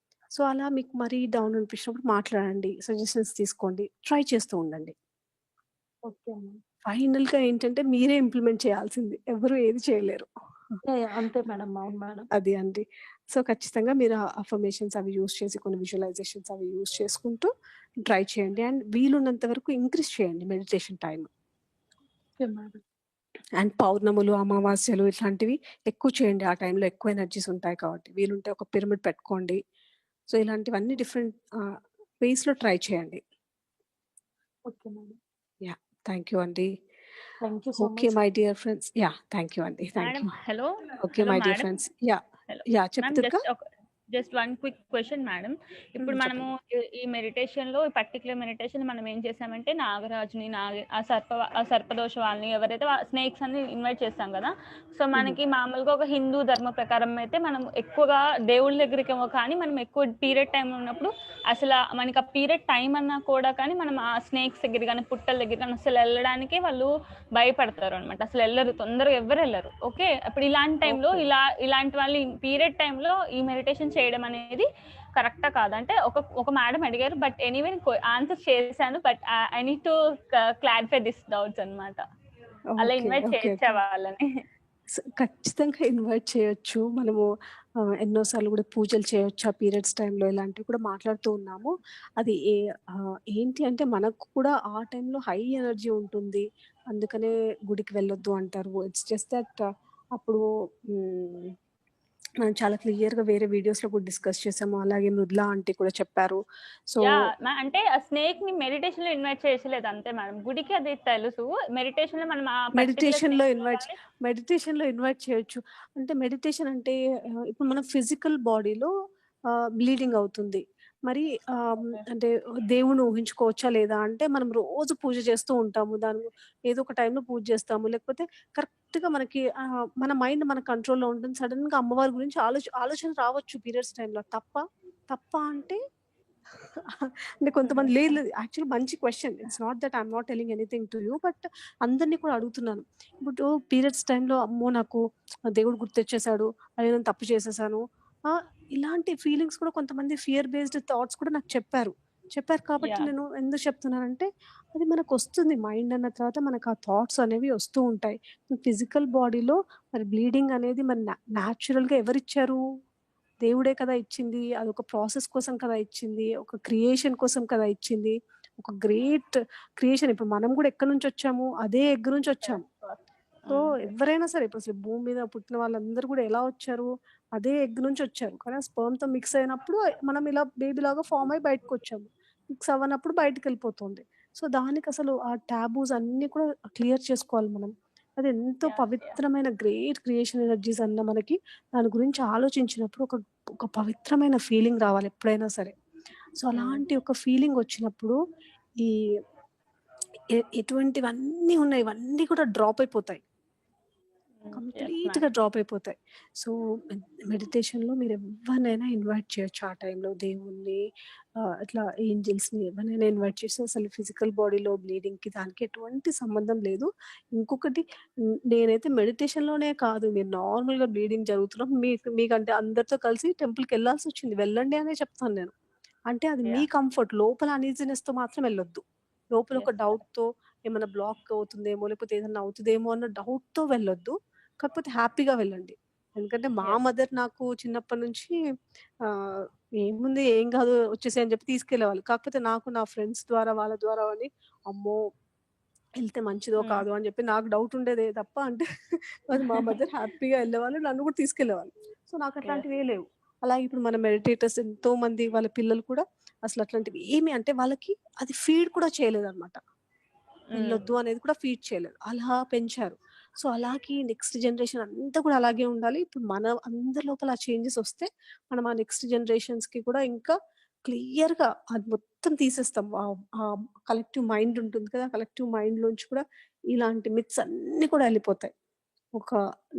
సో అలా మీకు మరీ డౌన్ అనిపించినప్పుడు మాట్లాడండి, సజెషన్స్ తీసుకోండి, ట్రై చేస్తూ ఉండండి. ఫైనల్ గా ఏంటంటే మీరే ఇంప్లిమెంట్ చేయాల్సింది, ఎవరు ఏది చేయలేరు. అంతే మేడం. అవును మేడం. అది అండి. సో ఖచ్చితంగా మీరు అఫర్మేషన్స్ అవి యూస్ చేసి, కొన్ని విజువలైజేషన్స్ అవి యూస్ చేసుకుంటూ ట్రై చేయండి. అండ్ వీలున్నంత వరకు ఇంక్రీజ్ చేయండి మెడిటేషన్ టైం. అండ్ పౌర్ణములు, అమావాస్యలు ఇట్లాంటివి ఎక్కువ చేయండి. ఆ టైంలో ఎక్కువ ఎనర్జీస్ ఉంటాయి కాబట్టి వీలుంటే ఒక పిరమిడ్ పెట్టుకోండి. సో ఇలాంటివన్నీ డిఫరెంట్ వేస్లో ట్రై చేయండి. Okay madam. Ya, thank you అండి. Thank you so okay much. My dear friends. Ya, thank you అండి. Thank madam you. Hello. Okay hello my dear madam. Friends. Ya hello ya చెప్పు ma'am, Durga. Just one quick question madam. ఇప్పుడు మనము ఈ meditation లో, ఈ particular meditation మనం ఏం చేసామంటే నాగరాజుని, ఆ సర్పదోష వాళ్ళని, ఎవరైతే స్నేక్స్ అని ఇన్వైట్ చేస్తాం కదా. సో మనకి మామూలుగా ఒక హిందూ ధర్మ ప్రకారం అయితే మనం ఎక్కువగా దేవుళ్ళ దగ్గరికి ఏమో కానీ మనం ఎక్కువ పీరియడ్ టైం ఉన్నప్పుడు అసలు మనకి ఆ పీరియడ్ టైం అన్నా కూడా కానీ మనం ఆ స్నేక్స్ దగ్గర కానీ పుట్టల దగ్గర కానీ అసలు వెళ్ళడానికి వాళ్ళు భయపడతారు అనమాట. అసలు వెళ్ళరు, తొందరగా ఎవరు వెళ్ళరు. ఓకే, అప్పుడు ఇలాంటి టైంలో ఇలాంటి వాళ్ళు పీరియడ్ టైంలో ఈ మెడిటేషన్ చేయడం అనేది కరెక్టా కాదంటే ఒక మేడం అడిగారు. బట్ ఎనీవే ఆన్సర్ చేశాను. But I need to clarify this doubts అనమాట. అలా ఇన్వైట్ చేయొచ్చా వాళ్ళని? ఖచ్చితంగా ఇన్వైట్ చేయొచ్చు. మనము ఎన్నోసార్లు కూడా పూజలు చేయొచ్చు ఆ పీరియడ్స్ టైంలో, ఇలాంటివి కూడా మాట్లాడుతూ ఉన్నాము. అది ఏంటి అంటే మనకు కూడా ఆ టైంలో హై ఎనర్జీ ఉంటుంది, అందుకనే గుడికి వెళ్ళొద్దు అంటారు. ఇట్స్ జస్ట్ దట్ అప్పుడు మనం చాలా క్లియర్గా వేరే వీడియోస్లో కూడా డిస్కస్ చేసాము. అలాగే మృదులా ఆంటీ కూడా చెప్పారు. సో అంటే ఆ స్నేక్ ని మెడిటేషన్ లో ఇన్వైట్ చేసలేదు అంతే మేడం. గుడికి అది తెలుసు, మెడిటేషన్ లో మనం మెడిటేషన్ లో ఇన్వైట్ చేయొచ్చు. అంటే మెడిటేషన్ అంటే ఇప్పుడు మన ఫిజికల్ బాడీలో బ్లీడింగ్ అవుతుంది, మరి అంటే దేవుని ఊహించుకోవచ్చా లేదా అంటే మనం రోజు పూజ చేస్తూ ఉంటాము, దాని ఏదో ఒక టైంలో పూజ చేస్తాము, లేకపోతే కరెక్ట్గా మనకి మన మైండ్ మన కంట్రోల్లో ఉంటుంది. సడన్ గా అమ్మవారి గురించి ఆలోచన రావచ్చు పీరియడ్స్ టైంలో. తప్ప అంటే అంటే కొంతమంది లేదు. యాక్చువల్లీ మంచి question. It's not that I'm not telling anything to you, but అందరినీ కూడా అడుగుతున్నాను. ఇప్పుడు పీరియడ్స్ టైంలో అమ్మో నాకు దేవుడు గుర్తొచ్చేసాడు, అదే నేను తప్పు చేసేసాను, ఇలాంటి ఫీలింగ్స్ కూడా కొంతమంది ఫియర్ బేస్డ్ థాట్స్ కూడా నాకు చెప్పారు కాబట్టి నేను ఎందుకు చెప్తున్నానంటే అది మనకు వస్తుంది. మైండ్ అన్న తర్వాత మనకు ఆ థాట్స్ అనేవి వస్తూ ఉంటాయి. ఫిజికల్ బాడీలో మరి బ్లీడింగ్ అనేది మరి న్యాచురల్గా ఎవరిచ్చారు? దేవుడే కదా ఇచ్చింది. అదొక ప్రాసెస్ కోసం కదా ఇచ్చింది, ఒక క్రియేషన్ కోసం కదా ఇచ్చింది, ఒక గ్రేట్ క్రియేషన్. ఇప్పుడు మనం కూడా ఎక్కడి నుంచి వచ్చాము? అదే ఎగ్ నుంచి వచ్చాము. సో ఎవరైనా సరే ఇప్పుడు అసలు భూమి మీద పుట్టిన వాళ్ళందరూ కూడా ఎలా వచ్చారు? అదే ఎగ్ నుంచి వచ్చారు. కానీ ఆ స్పర్మ్ తో మిక్స్ అయినప్పుడు మనం ఇలా బేబీ లాగా ఫామ్ అయి బయటకు వచ్చాము. మిక్స్ అవ్వనప్పుడు బయటకు వెళ్ళిపోతుంది. సో దానికి అసలు ఆ టాబూస్ అన్ని కూడా క్లియర్ చేసుకోవాలి మనం. అది ఎంతో పవిత్రమైన గ్రేట్ క్రియేషన్ ఎనర్జీస్ అన్న మనకి దాని గురించి ఆలోచించినప్పుడు ఒక పవిత్రమైన ఫీలింగ్ రావాలి ఎప్పుడైనా సరే. సో అలాంటి ఒక ఫీలింగ్ వచ్చినప్పుడు ఈ ఎటువంటివన్నీ ఉన్నాయి ఇవన్నీ కూడా డ్రాప్ అయిపోతాయి, కంప్లీట్ గా డ్రాప్ అయిపోతాయి. సో మెడిటేషన్ లో మీరు ఎవరినైనా ఇన్వైట్ చేయొచ్చు ఆ టైంలో, దేవుణ్ణి, అట్లా ఏంజల్స్ ని ఎవరినైనా ఇన్వైట్ చేసి. అసలు ఫిజికల్ బాడీలో బ్లీడింగ్ కి దానికి ఎటువంటి సంబంధం లేదు. ఇంకొకటి నేనైతే మెడిటేషన్ లోనే కాదు, మీరు నార్మల్ గా బ్లీడింగ్ జరుగుతున్నాం మీకంటే అందరితో కలిసి టెంపుల్ కి వెళ్ళాల్సి వచ్చింది, వెళ్ళండి అనే చెప్తాను నేను. అంటే అది మీ కంఫర్ట్. లోపల అనీజినెస్ తో మాత్రం వెళ్ళొద్దు. లోపల ఒక డౌట్ తో ఏమైనా బ్లాక్ అవుతుందేమో లేకపోతే ఏదైనా అవుతుందేమో అన్న డౌట్ తో వెళ్ళొద్దు. కాకపోతే హ్యాపీగా వెళ్ళండి. ఎందుకంటే మా మదర్ నాకు చిన్నప్పటి నుంచి ఏముంది ఏం కాదు వచ్చేసి అని చెప్పి తీసుకెళ్లేవాళ్ళు. కాకపోతే నాకు నా ఫ్రెండ్స్ ద్వారా వాళ్ళ ద్వారా అని అమ్మో వెళ్తే మంచిదో కాదు అని చెప్పి నాకు డౌట్ ఉండేదే తప్ప, అంటే అది మా మదర్ హ్యాపీగా వెళ్ళేవాళ్ళు, నన్ను కూడా తీసుకెళ్లేవాళ్ళు. సో నాకు అట్లాంటివి లేవు. అలాగే ఇప్పుడు మన మెడిటేటర్స్ ఎంతో మంది వాళ్ళ పిల్లలు కూడా అసలు అట్లాంటివి ఏమి అంటే వాళ్ళకి అది ఫీడ్ కూడా చేయలేదన్నమాట. వెళ్ళొద్దు అనేది కూడా ఫీడ్ చేయలేదు. అలా పెంచారు. సో, అలాగే నెక్స్ట్ జనరేషన్ అంతా కూడా అలాగే ఉండాలి. ఇప్పుడు మన అందరి లోపల ఆ చేంజెస్ వస్తే మనం ఆ నెక్స్ట్ జనరేషన్స్‌కి కూడా ఇంకా క్లియర్‌గా అది మొత్తం తీసేస్తాం. కలెక్టివ్ మైండ్ ఉంటుంది కదా! కలెక్టివ్ మైండ్‌లోంచి కూడా ఇలాంటి మిత్స్ అన్నీ కూడా వెళ్ళిపోతాయి. ఒక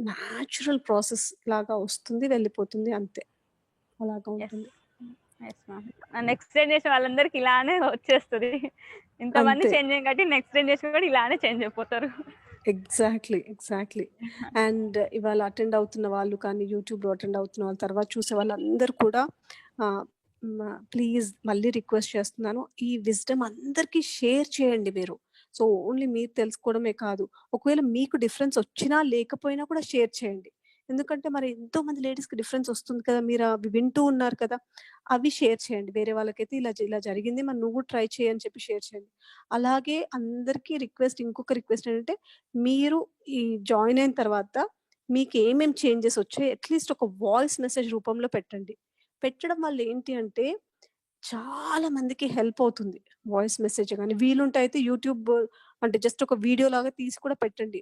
న్యాచురల్ ప్రాసెస్ లాగా వస్తుంది, వెళ్ళిపోతుంది అంతే. అలాగా ఉంటుంది. నెక్స్ట్ జనరేషన్ వాళ్ళందరికి ఇలానే వచ్చేస్తుంది. ఇంతమంది అంతే. చేంజ్ అయ్యాం కాబట్టి నెక్స్ట్ జనరేషన్ కూడా ఇలానే చేంజ్ అయిపోతారు. ఎగ్జాక్ట్లీ. అండ్ ఇవాళ అటెండ్ అవుతున్న వాళ్ళు కానీ, యూట్యూబ్‌లో అటెండ్ అవుతున్న వాళ్ళు, తర్వాత చూసే వాళ్ళందరూ కూడా ప్లీజ్ మళ్ళీ రిక్వెస్ట్ చేస్తున్నాను. ఈ విజ్డమ్ అందరికీ షేర్ చేయండి మీరు. సో, ఓన్లీ మీరు తెలుసుకోవడమే కాదు. ఒకవేళ మీకు డిఫరెన్స్ వచ్చినా, లేకపోయినా కూడా షేర్ చేయండి. ఎందుకంటే మరి ఎంతో మంది లేడీస్‌కి డిఫరెన్స్ వస్తుంది కదా! మీరు అవి వింటూ ఉన్నారు కదా! అవి షేర్ చేయండి. వేరే వాళ్ళకైతే ఇలా జరిగింది. మరి నువ్వు ట్రై చెయ్యి అని చెప్పి షేర్ చేయండి. అలాగే అందరికీ ఇంకొక రిక్వెస్ట్ ఏంటంటే మీరు ఈ జాయిన్ అయిన తర్వాత మీకు ఏమేం చేంజెస్ వచ్చాయి అట్‌లీస్ట్ ఒక వాయిస్ మెసేజ్ రూపంలో పెట్టండి. పెట్టడం వల్ల ఏంటి అంటే చాలా మందికి హెల్ప్ అవుతుంది. వాయిస్ మెసేజ్ గాని, వీలుంటే అయితే యూట్యూబ్ అంటే జస్ట్ ఒక వీడియో లాగా తీసి కూడా పెట్టండి.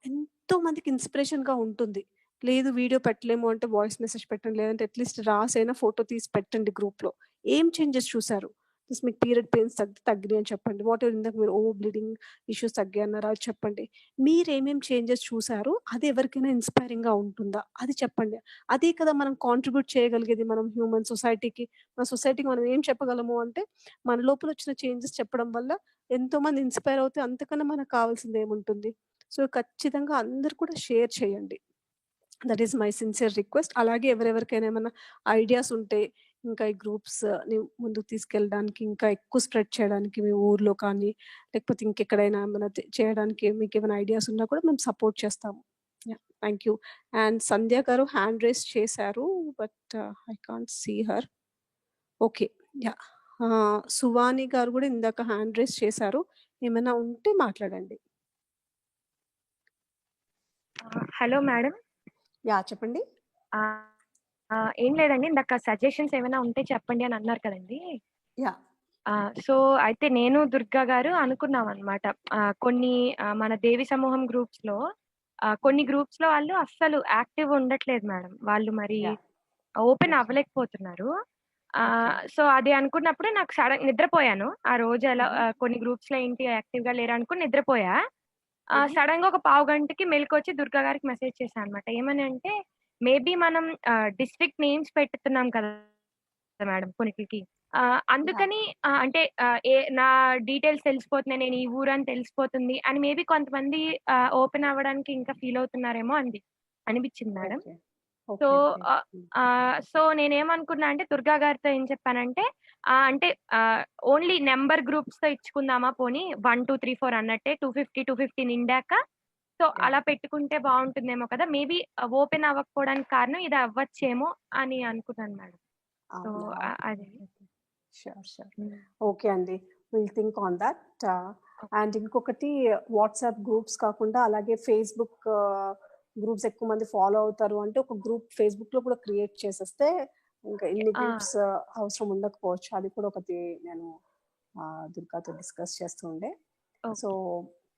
ఎంతో మందికి ఇన్స్‌పిరేషన్‌గా ఉంటుంది. లేదు వీడియో పెట్టలేము అంటే వాయిస్ మెసేజ్ పెట్టండి. లేదంటే అట్‌లీస్ట్ రాసైనా ఫోటో తీసి పెట్టండి గ్రూప్‌లో. ఏం చేంజెస్ చూసారు? జస్ట్ మీకు పీరియడ్ పెయిన్స్ తగ్గినాయి అని చెప్పండి. వాటెవర్ ఇందాక మీరు బ్లీడింగ్ ఇష్యూస్ తగ్గాయి అన్నారు అది చెప్పండి. మీరేమేం చేంజెస్ చూసారు? అది ఎవరికైనా ఇన్‌స్పైరింగ్‌గా ఉంటుందా? అది చెప్పండి. అదే కదా మనం కాంట్రిబ్యూట్ చేయగలిగేది మనం హ్యూమన్ సొసైటీకి. మన సొసైటీకి మనం ఏం చెప్పగలము అంటే మన లోపల వచ్చిన చేంజెస్ చెప్పడం వల్ల ఎంతోమంది ఇన్‌స్పైర్ అవుతే అంతకన్నా మనకు కావాల్సింది ఏముంటుంది? సో, ఖచ్చితంగా అందరూ కూడా షేర్ చేయండి. That is my sincere request. అలాగే ఎవరెవరికైనా ఏమన్నా ఐడియాస్ ఉంటే ఇంకా ఈ గ్రూప్స్‌ని ముందుకు తీసుకెళ్ళడానికి, ఇంకా ఎక్కువ స్ప్రెడ్ చేయడానికి మీ ఊర్లో కానీ, లేకపోతే ఇంకెక్కడైనా ఏమన్నా చేయడానికి మీకేమైనా ఐడియాస్ ఉన్నా కూడా మేము సపోర్ట్ చేస్తాము. Yeah! Thank you. And Sandhya గారు హ్యాండ్ రైజ్ చేశారు. But I can't see her. Okay. Yeah! Suvani గారు కూడా ఇందాక హ్యాండ్ రైజ్ చేశారు. ఏమైనా ఉంటే మాట్లాడండి. Hello madam. యాహ్! చెప్పండి. ఏం లేదండి. ఇందాక సజెషన్స్ ఏమైనా ఉంటే చెప్పండి అని అన్నారు కదండీ! యాహ్! సో, అయితే నేను, దుర్గా గారు అనుకున్నామనమాట. కొన్ని మన దేవి సమూహం గ్రూప్స్‌లో కొన్ని గ్రూప్స్‌లో వాళ్ళు అస్సలు యాక్టివ్ ఉండట్లేదు మేడం. వాళ్ళు మరి యాహ్! Open okay. అవ్వలేకపోతున్నారు. ఓకే. సో, అది అనుకున్నప్పుడు నాకు నిద్రపోయాను. ఆ రోజు అలా కొన్ని గ్రూప్స్‌లో ఏంటి యాక్టివ్‌గా లేరు అనుకుని నిద్రపోయా. సడెన్‌గా ఒక పావుగంటకి మెలుకువొచ్చి దుర్గా గారికి మెసేజ్ చేశా అనమాట. ఏమని అంటే, మేబీ మనం డిస్ట్రిక్ట్ నేమ్స్ పెట్టుతున్నాం కదా మేడం కొన్నిట్లికి. యాహ్! అందుకని అంటే నా డీటెయిల్స్ తెలిసిపోతున్నాయి. నేను ఈ ఊరని తెలిసిపోతుంది అని మేబీ కొంతమంది ఓపెన్ అవ్వడానికి ఇంకా ఫీల్ అవుతున్నారేమో అనిపించింది madam. Okay. So, okay. So నేనేమనుకున్నా అంటే దుర్గా గారితో ఏం చెప్పానంటే అంటే ఓన్లీ నంబర్ గ్రూప్స్‌తో ఇచ్చుకుందామా పోనీ 1, 2, 3, 4 అన్నట్టే 250, 250 నిండాక సో, అలా పెట్టుకుంటే బావుంటుందేమో కదా! మేబీ ఓపెన్ అవ్వకపోవడానికి కారణం ఇది అవ్వచ్చేమో అని అనుకున్నాను మేడం. సో, అవునా! అది. ష్యూర్. ఓకే అండి. Will think on that. And ఇంకొకటి వాట్సాప్ గ్రూప్స్ కాకుండా అలాగే ఫేస్‌బుక్ గ్రూప్స్ ఎక్కువ మంది ఫాలో అవుతారు అంటే ఒక గ్రూప్ ఫేస్‌బుక్‌లో కూడా క్రియేట్ చేసేస్తే ఇంకా ఇన్ని గ్రూప్స్ అవసరం ఉండకపోవచ్చు. అది కూడా ఒకటి నేను దుర్గాతో డిస్కస్ చేస్తూ ఉండే. So,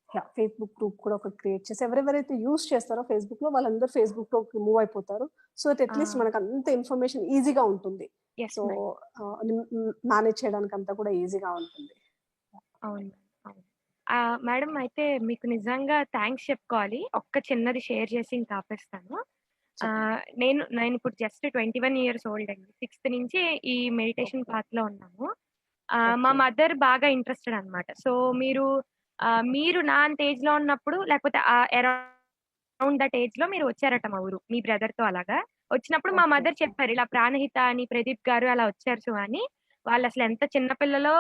yeah! ఫేస్‌బుక్ గ్రూప్ కూడా ఒకటి క్రియేట్ చేసి ఎవరెవరైతే యూజ్ చేస్తారో ఫేస్‌బుక్‌లో వాళ్ళందరూ ఫేస్‌బుక్‌లోకి మూవ్ అయిపోతారు. సో దట్ అట్‌లీస్ట్ మనకు అంత ఇన్ఫర్మేషన్ ఈజీగా ఉంటుంది. Yes so, madam. మేనేజ్ చేయడానికి అంతా కూడా ఈజీగా ఉంటుంది. అవును. అవును. మేడం అయితే మీకు నిజంగా థాంక్స్ చెప్పుకోవాలి. ఒక్క చిన్నది షేర్ చేసి ఇంకా ఆపేస్తాను. నేనిప్పుడు జస్ట్ 21 ఇయర్స్ ఓల్డ్ అండి. 6థ్ నుంచి ఈ మెడిటేషన్ పాత్‌లో ఉన్నాము. మా ఓకే. మదర్ బాగా ఇంట్రెస్టెడ్ అన్నమాట. సో, మీరు నా అంత ఏజ్‌లో ఉన్నప్పుడు లేకపోతే అరౌండ్ దట్ ఏజ్‌లో మీరు వచ్చారట మా ఊరు. మీ బ్రదర్‌తో అలాగా. వచ్చినప్పుడు మా ఓకే. మదర్ చెప్పారు. ఇలా ప్రాణహిత అని ప్రదీప్ గారు అలా వచ్చారు అని. వాళ్ళసలు ఎంత చిన్న పిల్లలో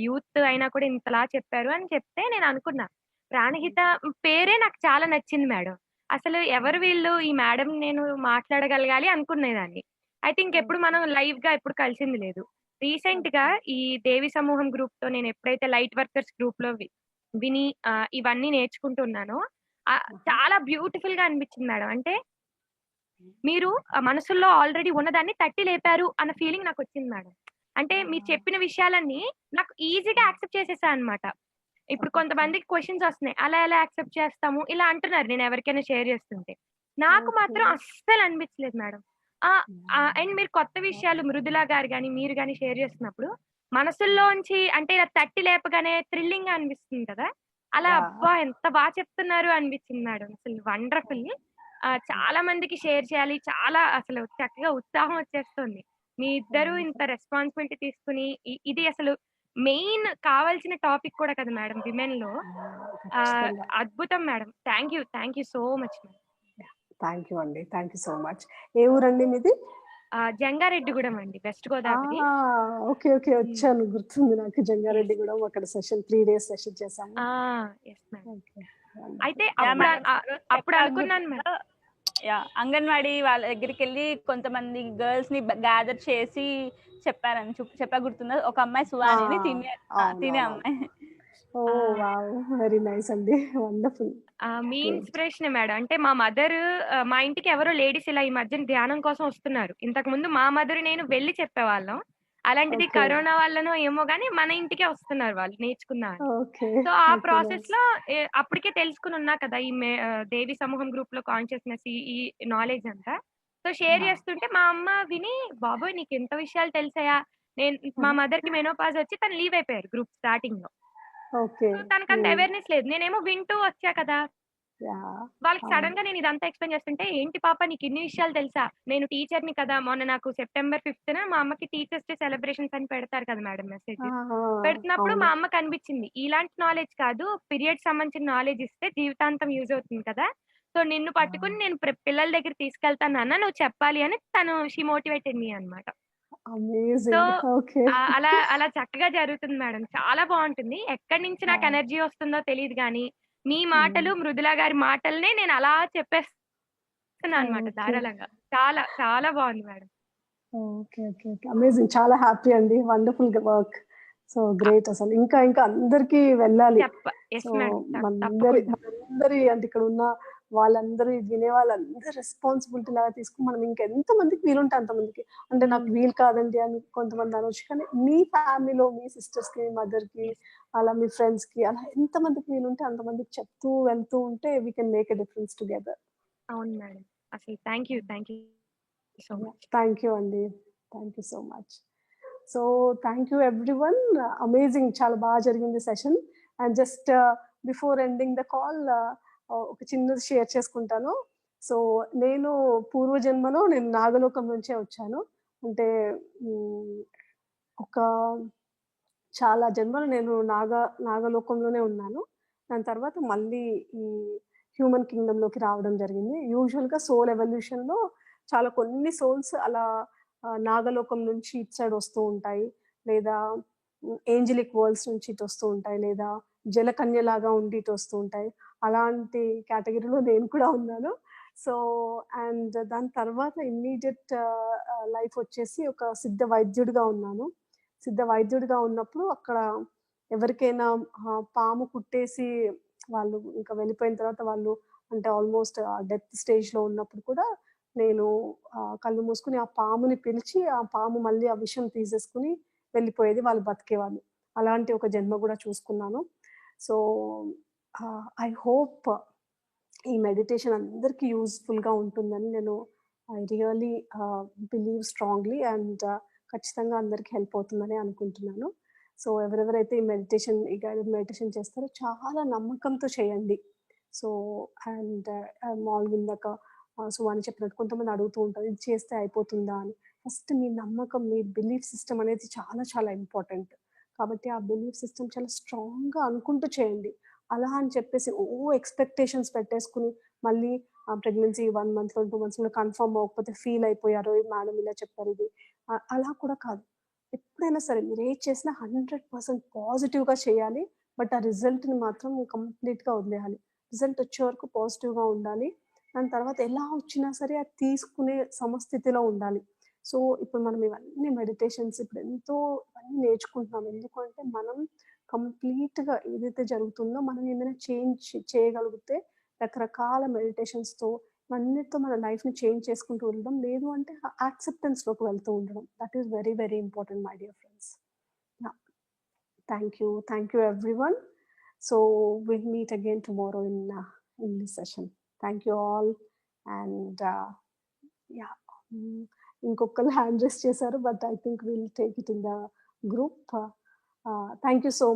యూత్ అయినా కూడా ఇంతలా చెప్పారు అని చెప్తే నేను అనుకున్నా. ప్రాణహిత పేరే నాకు చాలా నచ్చింది మేడం. అసలు ఎవరు వీళ్ళు? ఈ మేడం నేను మాట్లాడగలగాలి అనుకునేదాన్ని. అయితే ఇంకెప్పుడు మనం లైవ్‌గా ఎప్పుడు కలిసింది లేదు. రీసెంట్‌గా ఈ దేవి సమూహం గ్రూప్‌తో నేను ఎప్పుడైతే లైట్ వర్కర్స్ గ్రూప్‌లో విని ఇవన్నీ నేర్చుకుంటున్నానో చాలా బ్యూటిఫుల్‌గా అనిపించింది మేడం. అంటే మీరు మనసులో ఆల్రెడీ ఉన్నదాన్ని తట్టి లేపారు అన్న ఫీలింగ్ నాకు వచ్చింది మేడం. అంటే మీరు చెప్పిన విషయాలన్నీ నాకు ఈజీగా యాక్సెప్ట్ చేసేసా అన్నమాట. ఇప్పుడు కొంతమందికి క్వశ్చన్స్ వస్తున్నాయి, అలా ఎలా యాక్సెప్ట్ చేస్తాము ఇలా అంటున్నారు నేను ఎవరికైనా షేర్ చేస్తుంటే. నాకు మాత్రం అస్సలు అనిపించలేదు మేడం. అండ్ మీరు కొత్త విషయాలు మృదులా గారు కానీ మీరు కానీ షేర్ చేస్తున్నప్పుడు మనసుల్లోంచి అంటే ఇలా తట్టి లేపగానే థ్రిల్లింగ్ గా అనిపిస్తుంది కదా, అలా అబ్బా ఎంత బాగా చెప్తున్నారు అనిపించింది మేడం. అసలు వండర్ఫుల్. చాలా మందికి షేర్ చేయాలి, చాలా అసలు చక్కగా ఉత్సాహం వచ్చేస్తుంది. మీ ఇద్దరు ఇంత రెస్పాన్సిబిలిటీ తీసుకుని ఇది అసలు మెయిన్ కావాల్సిన టాపిక్ కూడా కదా మేడం విమెన్ లో. అద్భుతం madam. Thank you so much madam. Thank you అండి, థ్యాంక్ యూ సో మచ్. ఏ ఊరండి మీది? జంగారెడ్డిగూడెం అండి, వెస్ట్ గోదావరి. ఓకే ఓకే, వచ్చాను, గుర్తుంది నాకు. జంగారెడ్డిగూడెం అక్కడ సెషన్ 3 days సెషన్ చేసాము. అయితే అప్పుడు అనుకున్నాను మేడం, అంగన్వాడీ వాళ్ళ దగ్గరికి వెళ్ళి కొంతమంది గర్ల్స్ ని గ్యాదర్ చేసి చెప్పా గుర్తుందా? ఒక అమ్మాయి సువాని తినే అమ్మాయి. వెరీ నైస్ అండి, వండర్ఫుల్. మీ ఇన్స్పిరేషన్ మేడం. అంటే మా మదర్, మా ఇంటికి ఎవరో లేడీస్ ఇలా ఈ మధ్యన ధ్యానం కోసం వస్తున్నారు. ఇంతకు ముందు మా మదర్ నేను వెళ్ళి చెప్పేవాళ్ళం, అలాంటిది కరోనా వల్లనో ఏమో గానీ మన ఇంటికే వస్తున్నారు వాళ్ళు నేర్చుకున్నారు. సో ఆ ప్రాసెస్ లో అప్పటికే తెలుసుకుని ఉన్నా కదా ఈ దేవి సమూహం గ్రూప్ లో కాన్షియస్నెస్ ఈ నాలెడ్జ్ అంతా. సో షేర్ చేస్తుంటే మా అమ్మ విని, బాబోయ్ నీకు ఎంత విషయాలు తెలిసాయా. మా మదర్ కి మెనోపాజ్ వచ్చి తను లీవ్ అయిపోయారు గ్రూప్ స్టార్టింగ్ లో. తనకు అంత అవేర్నెస్ లేదు, నేనేమో వింటూ వచ్చా కదా. వాళ్ళకి సడన్ గా నేను ఇదంతా ఎక్స్ప్లెయిన్ చేస్తుంటే, ఏంటి పాప నీకు ఇన్ని విషయాలు తెలుసా, నేను టీచర్ ని కదా, మొన్న నాకు September 5th మా అమ్మకి టీచర్స్ డే సెలబ్రేషన్స్ అని పెడతారు కదా మేడం మెసేజ్. పెడుతున్నప్పుడు మా అమ్మకి అనిపించింది ఇలాంటి నాలెడ్జ్ కాదు, పీరియడ్ సంబంధించిన నాలెడ్జ్ ఇస్తే జీవితాంతం యూజ్ అవుతుంది కదా, సో నిన్ను పట్టుకుని నేను పిల్లల దగ్గర తీసుకెళ్తాను అన్న, నువ్వు చెప్పాలి అని తను షీ మోటివేటెడ్ మీ అనమాట. సో అలా చక్కగా జరుగుతుంది మేడం, చాలా బాగుంటుంది. ఎక్కడి నుంచి నాకు ఎనర్జీ వస్తుందో తెలియదు కానీ మీ మాటలు, మృదులా గారి మాటలనే నేను అలా చెప్పేస్తున్నా అనమాట ధారాళంగా. చాలా చాలా బాగుంది madam. Okay okay okay, amazing, చాలా హ్యాపీ అండి, వండర్ఫుల్ వర్క్. సో గ్రేట్, అసలు ఇంకా ఇంకా అందరికి వెళ్ళాలి. అందరి అంటే ఇక్కడ ఉన్న వాళ్ళందరూ వినే వాళ్ళందరూ రెస్పాన్సిబిలిటీ లాగా తీసుకుని మనం ఇంకెంత మందికి వీలుంటే అంతమందికి, అంటే నాకు వీలు కాదండి అని కొంతమంది అనొచ్చు, కానీ మీ ఫ్యామిలీలో మీ సిస్టర్స్ కి, మీ మదర్ కి, అలా మీ ఫ్రెండ్స్ కి, అలా ఎంత మందికి వీలుంటే అంతమందికి చెప్తూ వెళ్తూ ఉంటే we can make a difference together. అవును మేడం, అసలు thank you so much. Thank you అండి, thank you so much. So thank you everyone, amazing, చాలా బాగా జరిగింది session. And just before ending the call ఒక చిన్నది షేర్ చేసుకుంటాను. సో నేను పూర్వజన్మలో నేను నాగలోకం నుంచే వచ్చాను. అంటే ఒక చాలా జన్మలు నేను నాగలోకంలోనే ఉన్నాను. దాని తర్వాత మళ్ళీ ఈ హ్యూమన్ కింగ్డమ్లోకి రావడం జరిగింది. యూజువల్గా సోల్ ఎవల్యూషన్లో చాలా కొన్ని సోల్స్ అలా నాగలోకం నుంచి ఇటు సైడ్ వస్తూ ఉంటాయి, లేదా ఏంజలిక్ వరల్డ్స్ నుంచి ఇటు వస్తూ ఉంటాయి, లేదా జలకన్యలాగా ఉండి ఇటు వస్తూ ఉంటాయి. అలాంటి కేటగిరీలో నేను కూడా ఉన్నాను. సో అండ్ దాని తర్వాత ఇమ్మీడియట్ లైఫ్ వచ్చేసి ఒక సిద్ధ వైద్యుడిగా ఉన్నాను. సిద్ధ వైద్యుడిగా ఉన్నప్పుడు అక్కడ ఎవరికైనా పాము కుట్టేసి వాళ్ళు ఇంకా వెళ్ళిపోయిన తర్వాత, వాళ్ళు అంటే ఆల్మోస్ట్ డెత్ స్టేజ్లో ఉన్నప్పుడు కూడా నేను కళ్ళు మూసుకుని ఆ పాముని పిలిచి ఆ పాము మళ్ళీ ఆ విషం తీసేసుకుని వెళ్ళిపోయేది, వాళ్ళు బతికేవాళ్ళు. అలాంటి ఒక జన్మ కూడా చూసుకున్నాను. సో ఐ హోప్ ఈ మెడిటేషన్ అందరికీ యూస్ఫుల్గా ఉంటుందని నేను I really believe strongly, and ఖచ్చితంగా అందరికీ హెల్ప్ అవుతుందని అనుకుంటున్నాను. సో ఎవరెవరైతే ఈ గైడెడ్ మెడిటేషన్ చేస్తారో చాలా నమ్మకంతో చేయండి. సో అండ్ మామూలుగా ఇందాక సువాని చెప్పినట్టు కొంతమంది అడుగుతూ ఉంటారు, ఇది చేస్తే అయిపోతుందా అని. ఫస్ట్ మీ నమ్మకం, మీ బిలీఫ్ సిస్టమ్ అనేది చాలా చాలా ఇంపార్టెంట్. కాబట్టి ఆ బిలీఫ్ సిస్టమ్ చాలా స్ట్రాంగ్గా అనుకుంటూ చేయండి. అలా అని చెప్పేసి ఎక్స్పెక్టేషన్స్ పెట్టేసుకుని మళ్ళీ ప్రెగ్నెన్సీ 1 month 2 months కన్ఫర్మ్ అవ్వకపోతే ఫీల్ అయిపోయారు, మేడం ఇలా చెప్పారు ఇది, అలా కూడా కాదు. ఎప్పుడైనా సరే మీరు ఏది చేసినా 100% పాజిటివ్గా చేయాలి. బట్ ఆ రిజల్ట్ని మాత్రం కంప్లీట్గా వదిలేయాలి. రిజల్ట్ వచ్చే వరకు పాజిటివ్గా ఉండాలి. దాని తర్వాత ఎలా వచ్చినా సరే అది తీసుకునే సమస్థితిలో ఉండాలి. సో ఇప్పుడు మనం ఇవన్నీ మెడిటేషన్స్ ఇప్పుడు ఎంతో ఇవన్నీ నేర్చుకుంటున్నాం. ఎందుకంటే మనం కంప్లీట్గా ఏదైతే జరుగుతుందో మనం ఏమైనా చేంజ్ చేయగలిగితే రకరకాల మెడిటేషన్స్తో అన్నిటితో మన లైఫ్ని చేంజ్ చేసుకుంటూ ఉండడం, లేదు అంటే యాక్సెప్టెన్స్లోకి వెళ్తూ ఉండడం. That is very very important my dear friends. Thank you everyone. So will meet again tomorrow in this session. Thank you all. And ఇంకొకరు హ్యాండ్ రైస్ చేశారు, but I think will take it in the group. Thank you so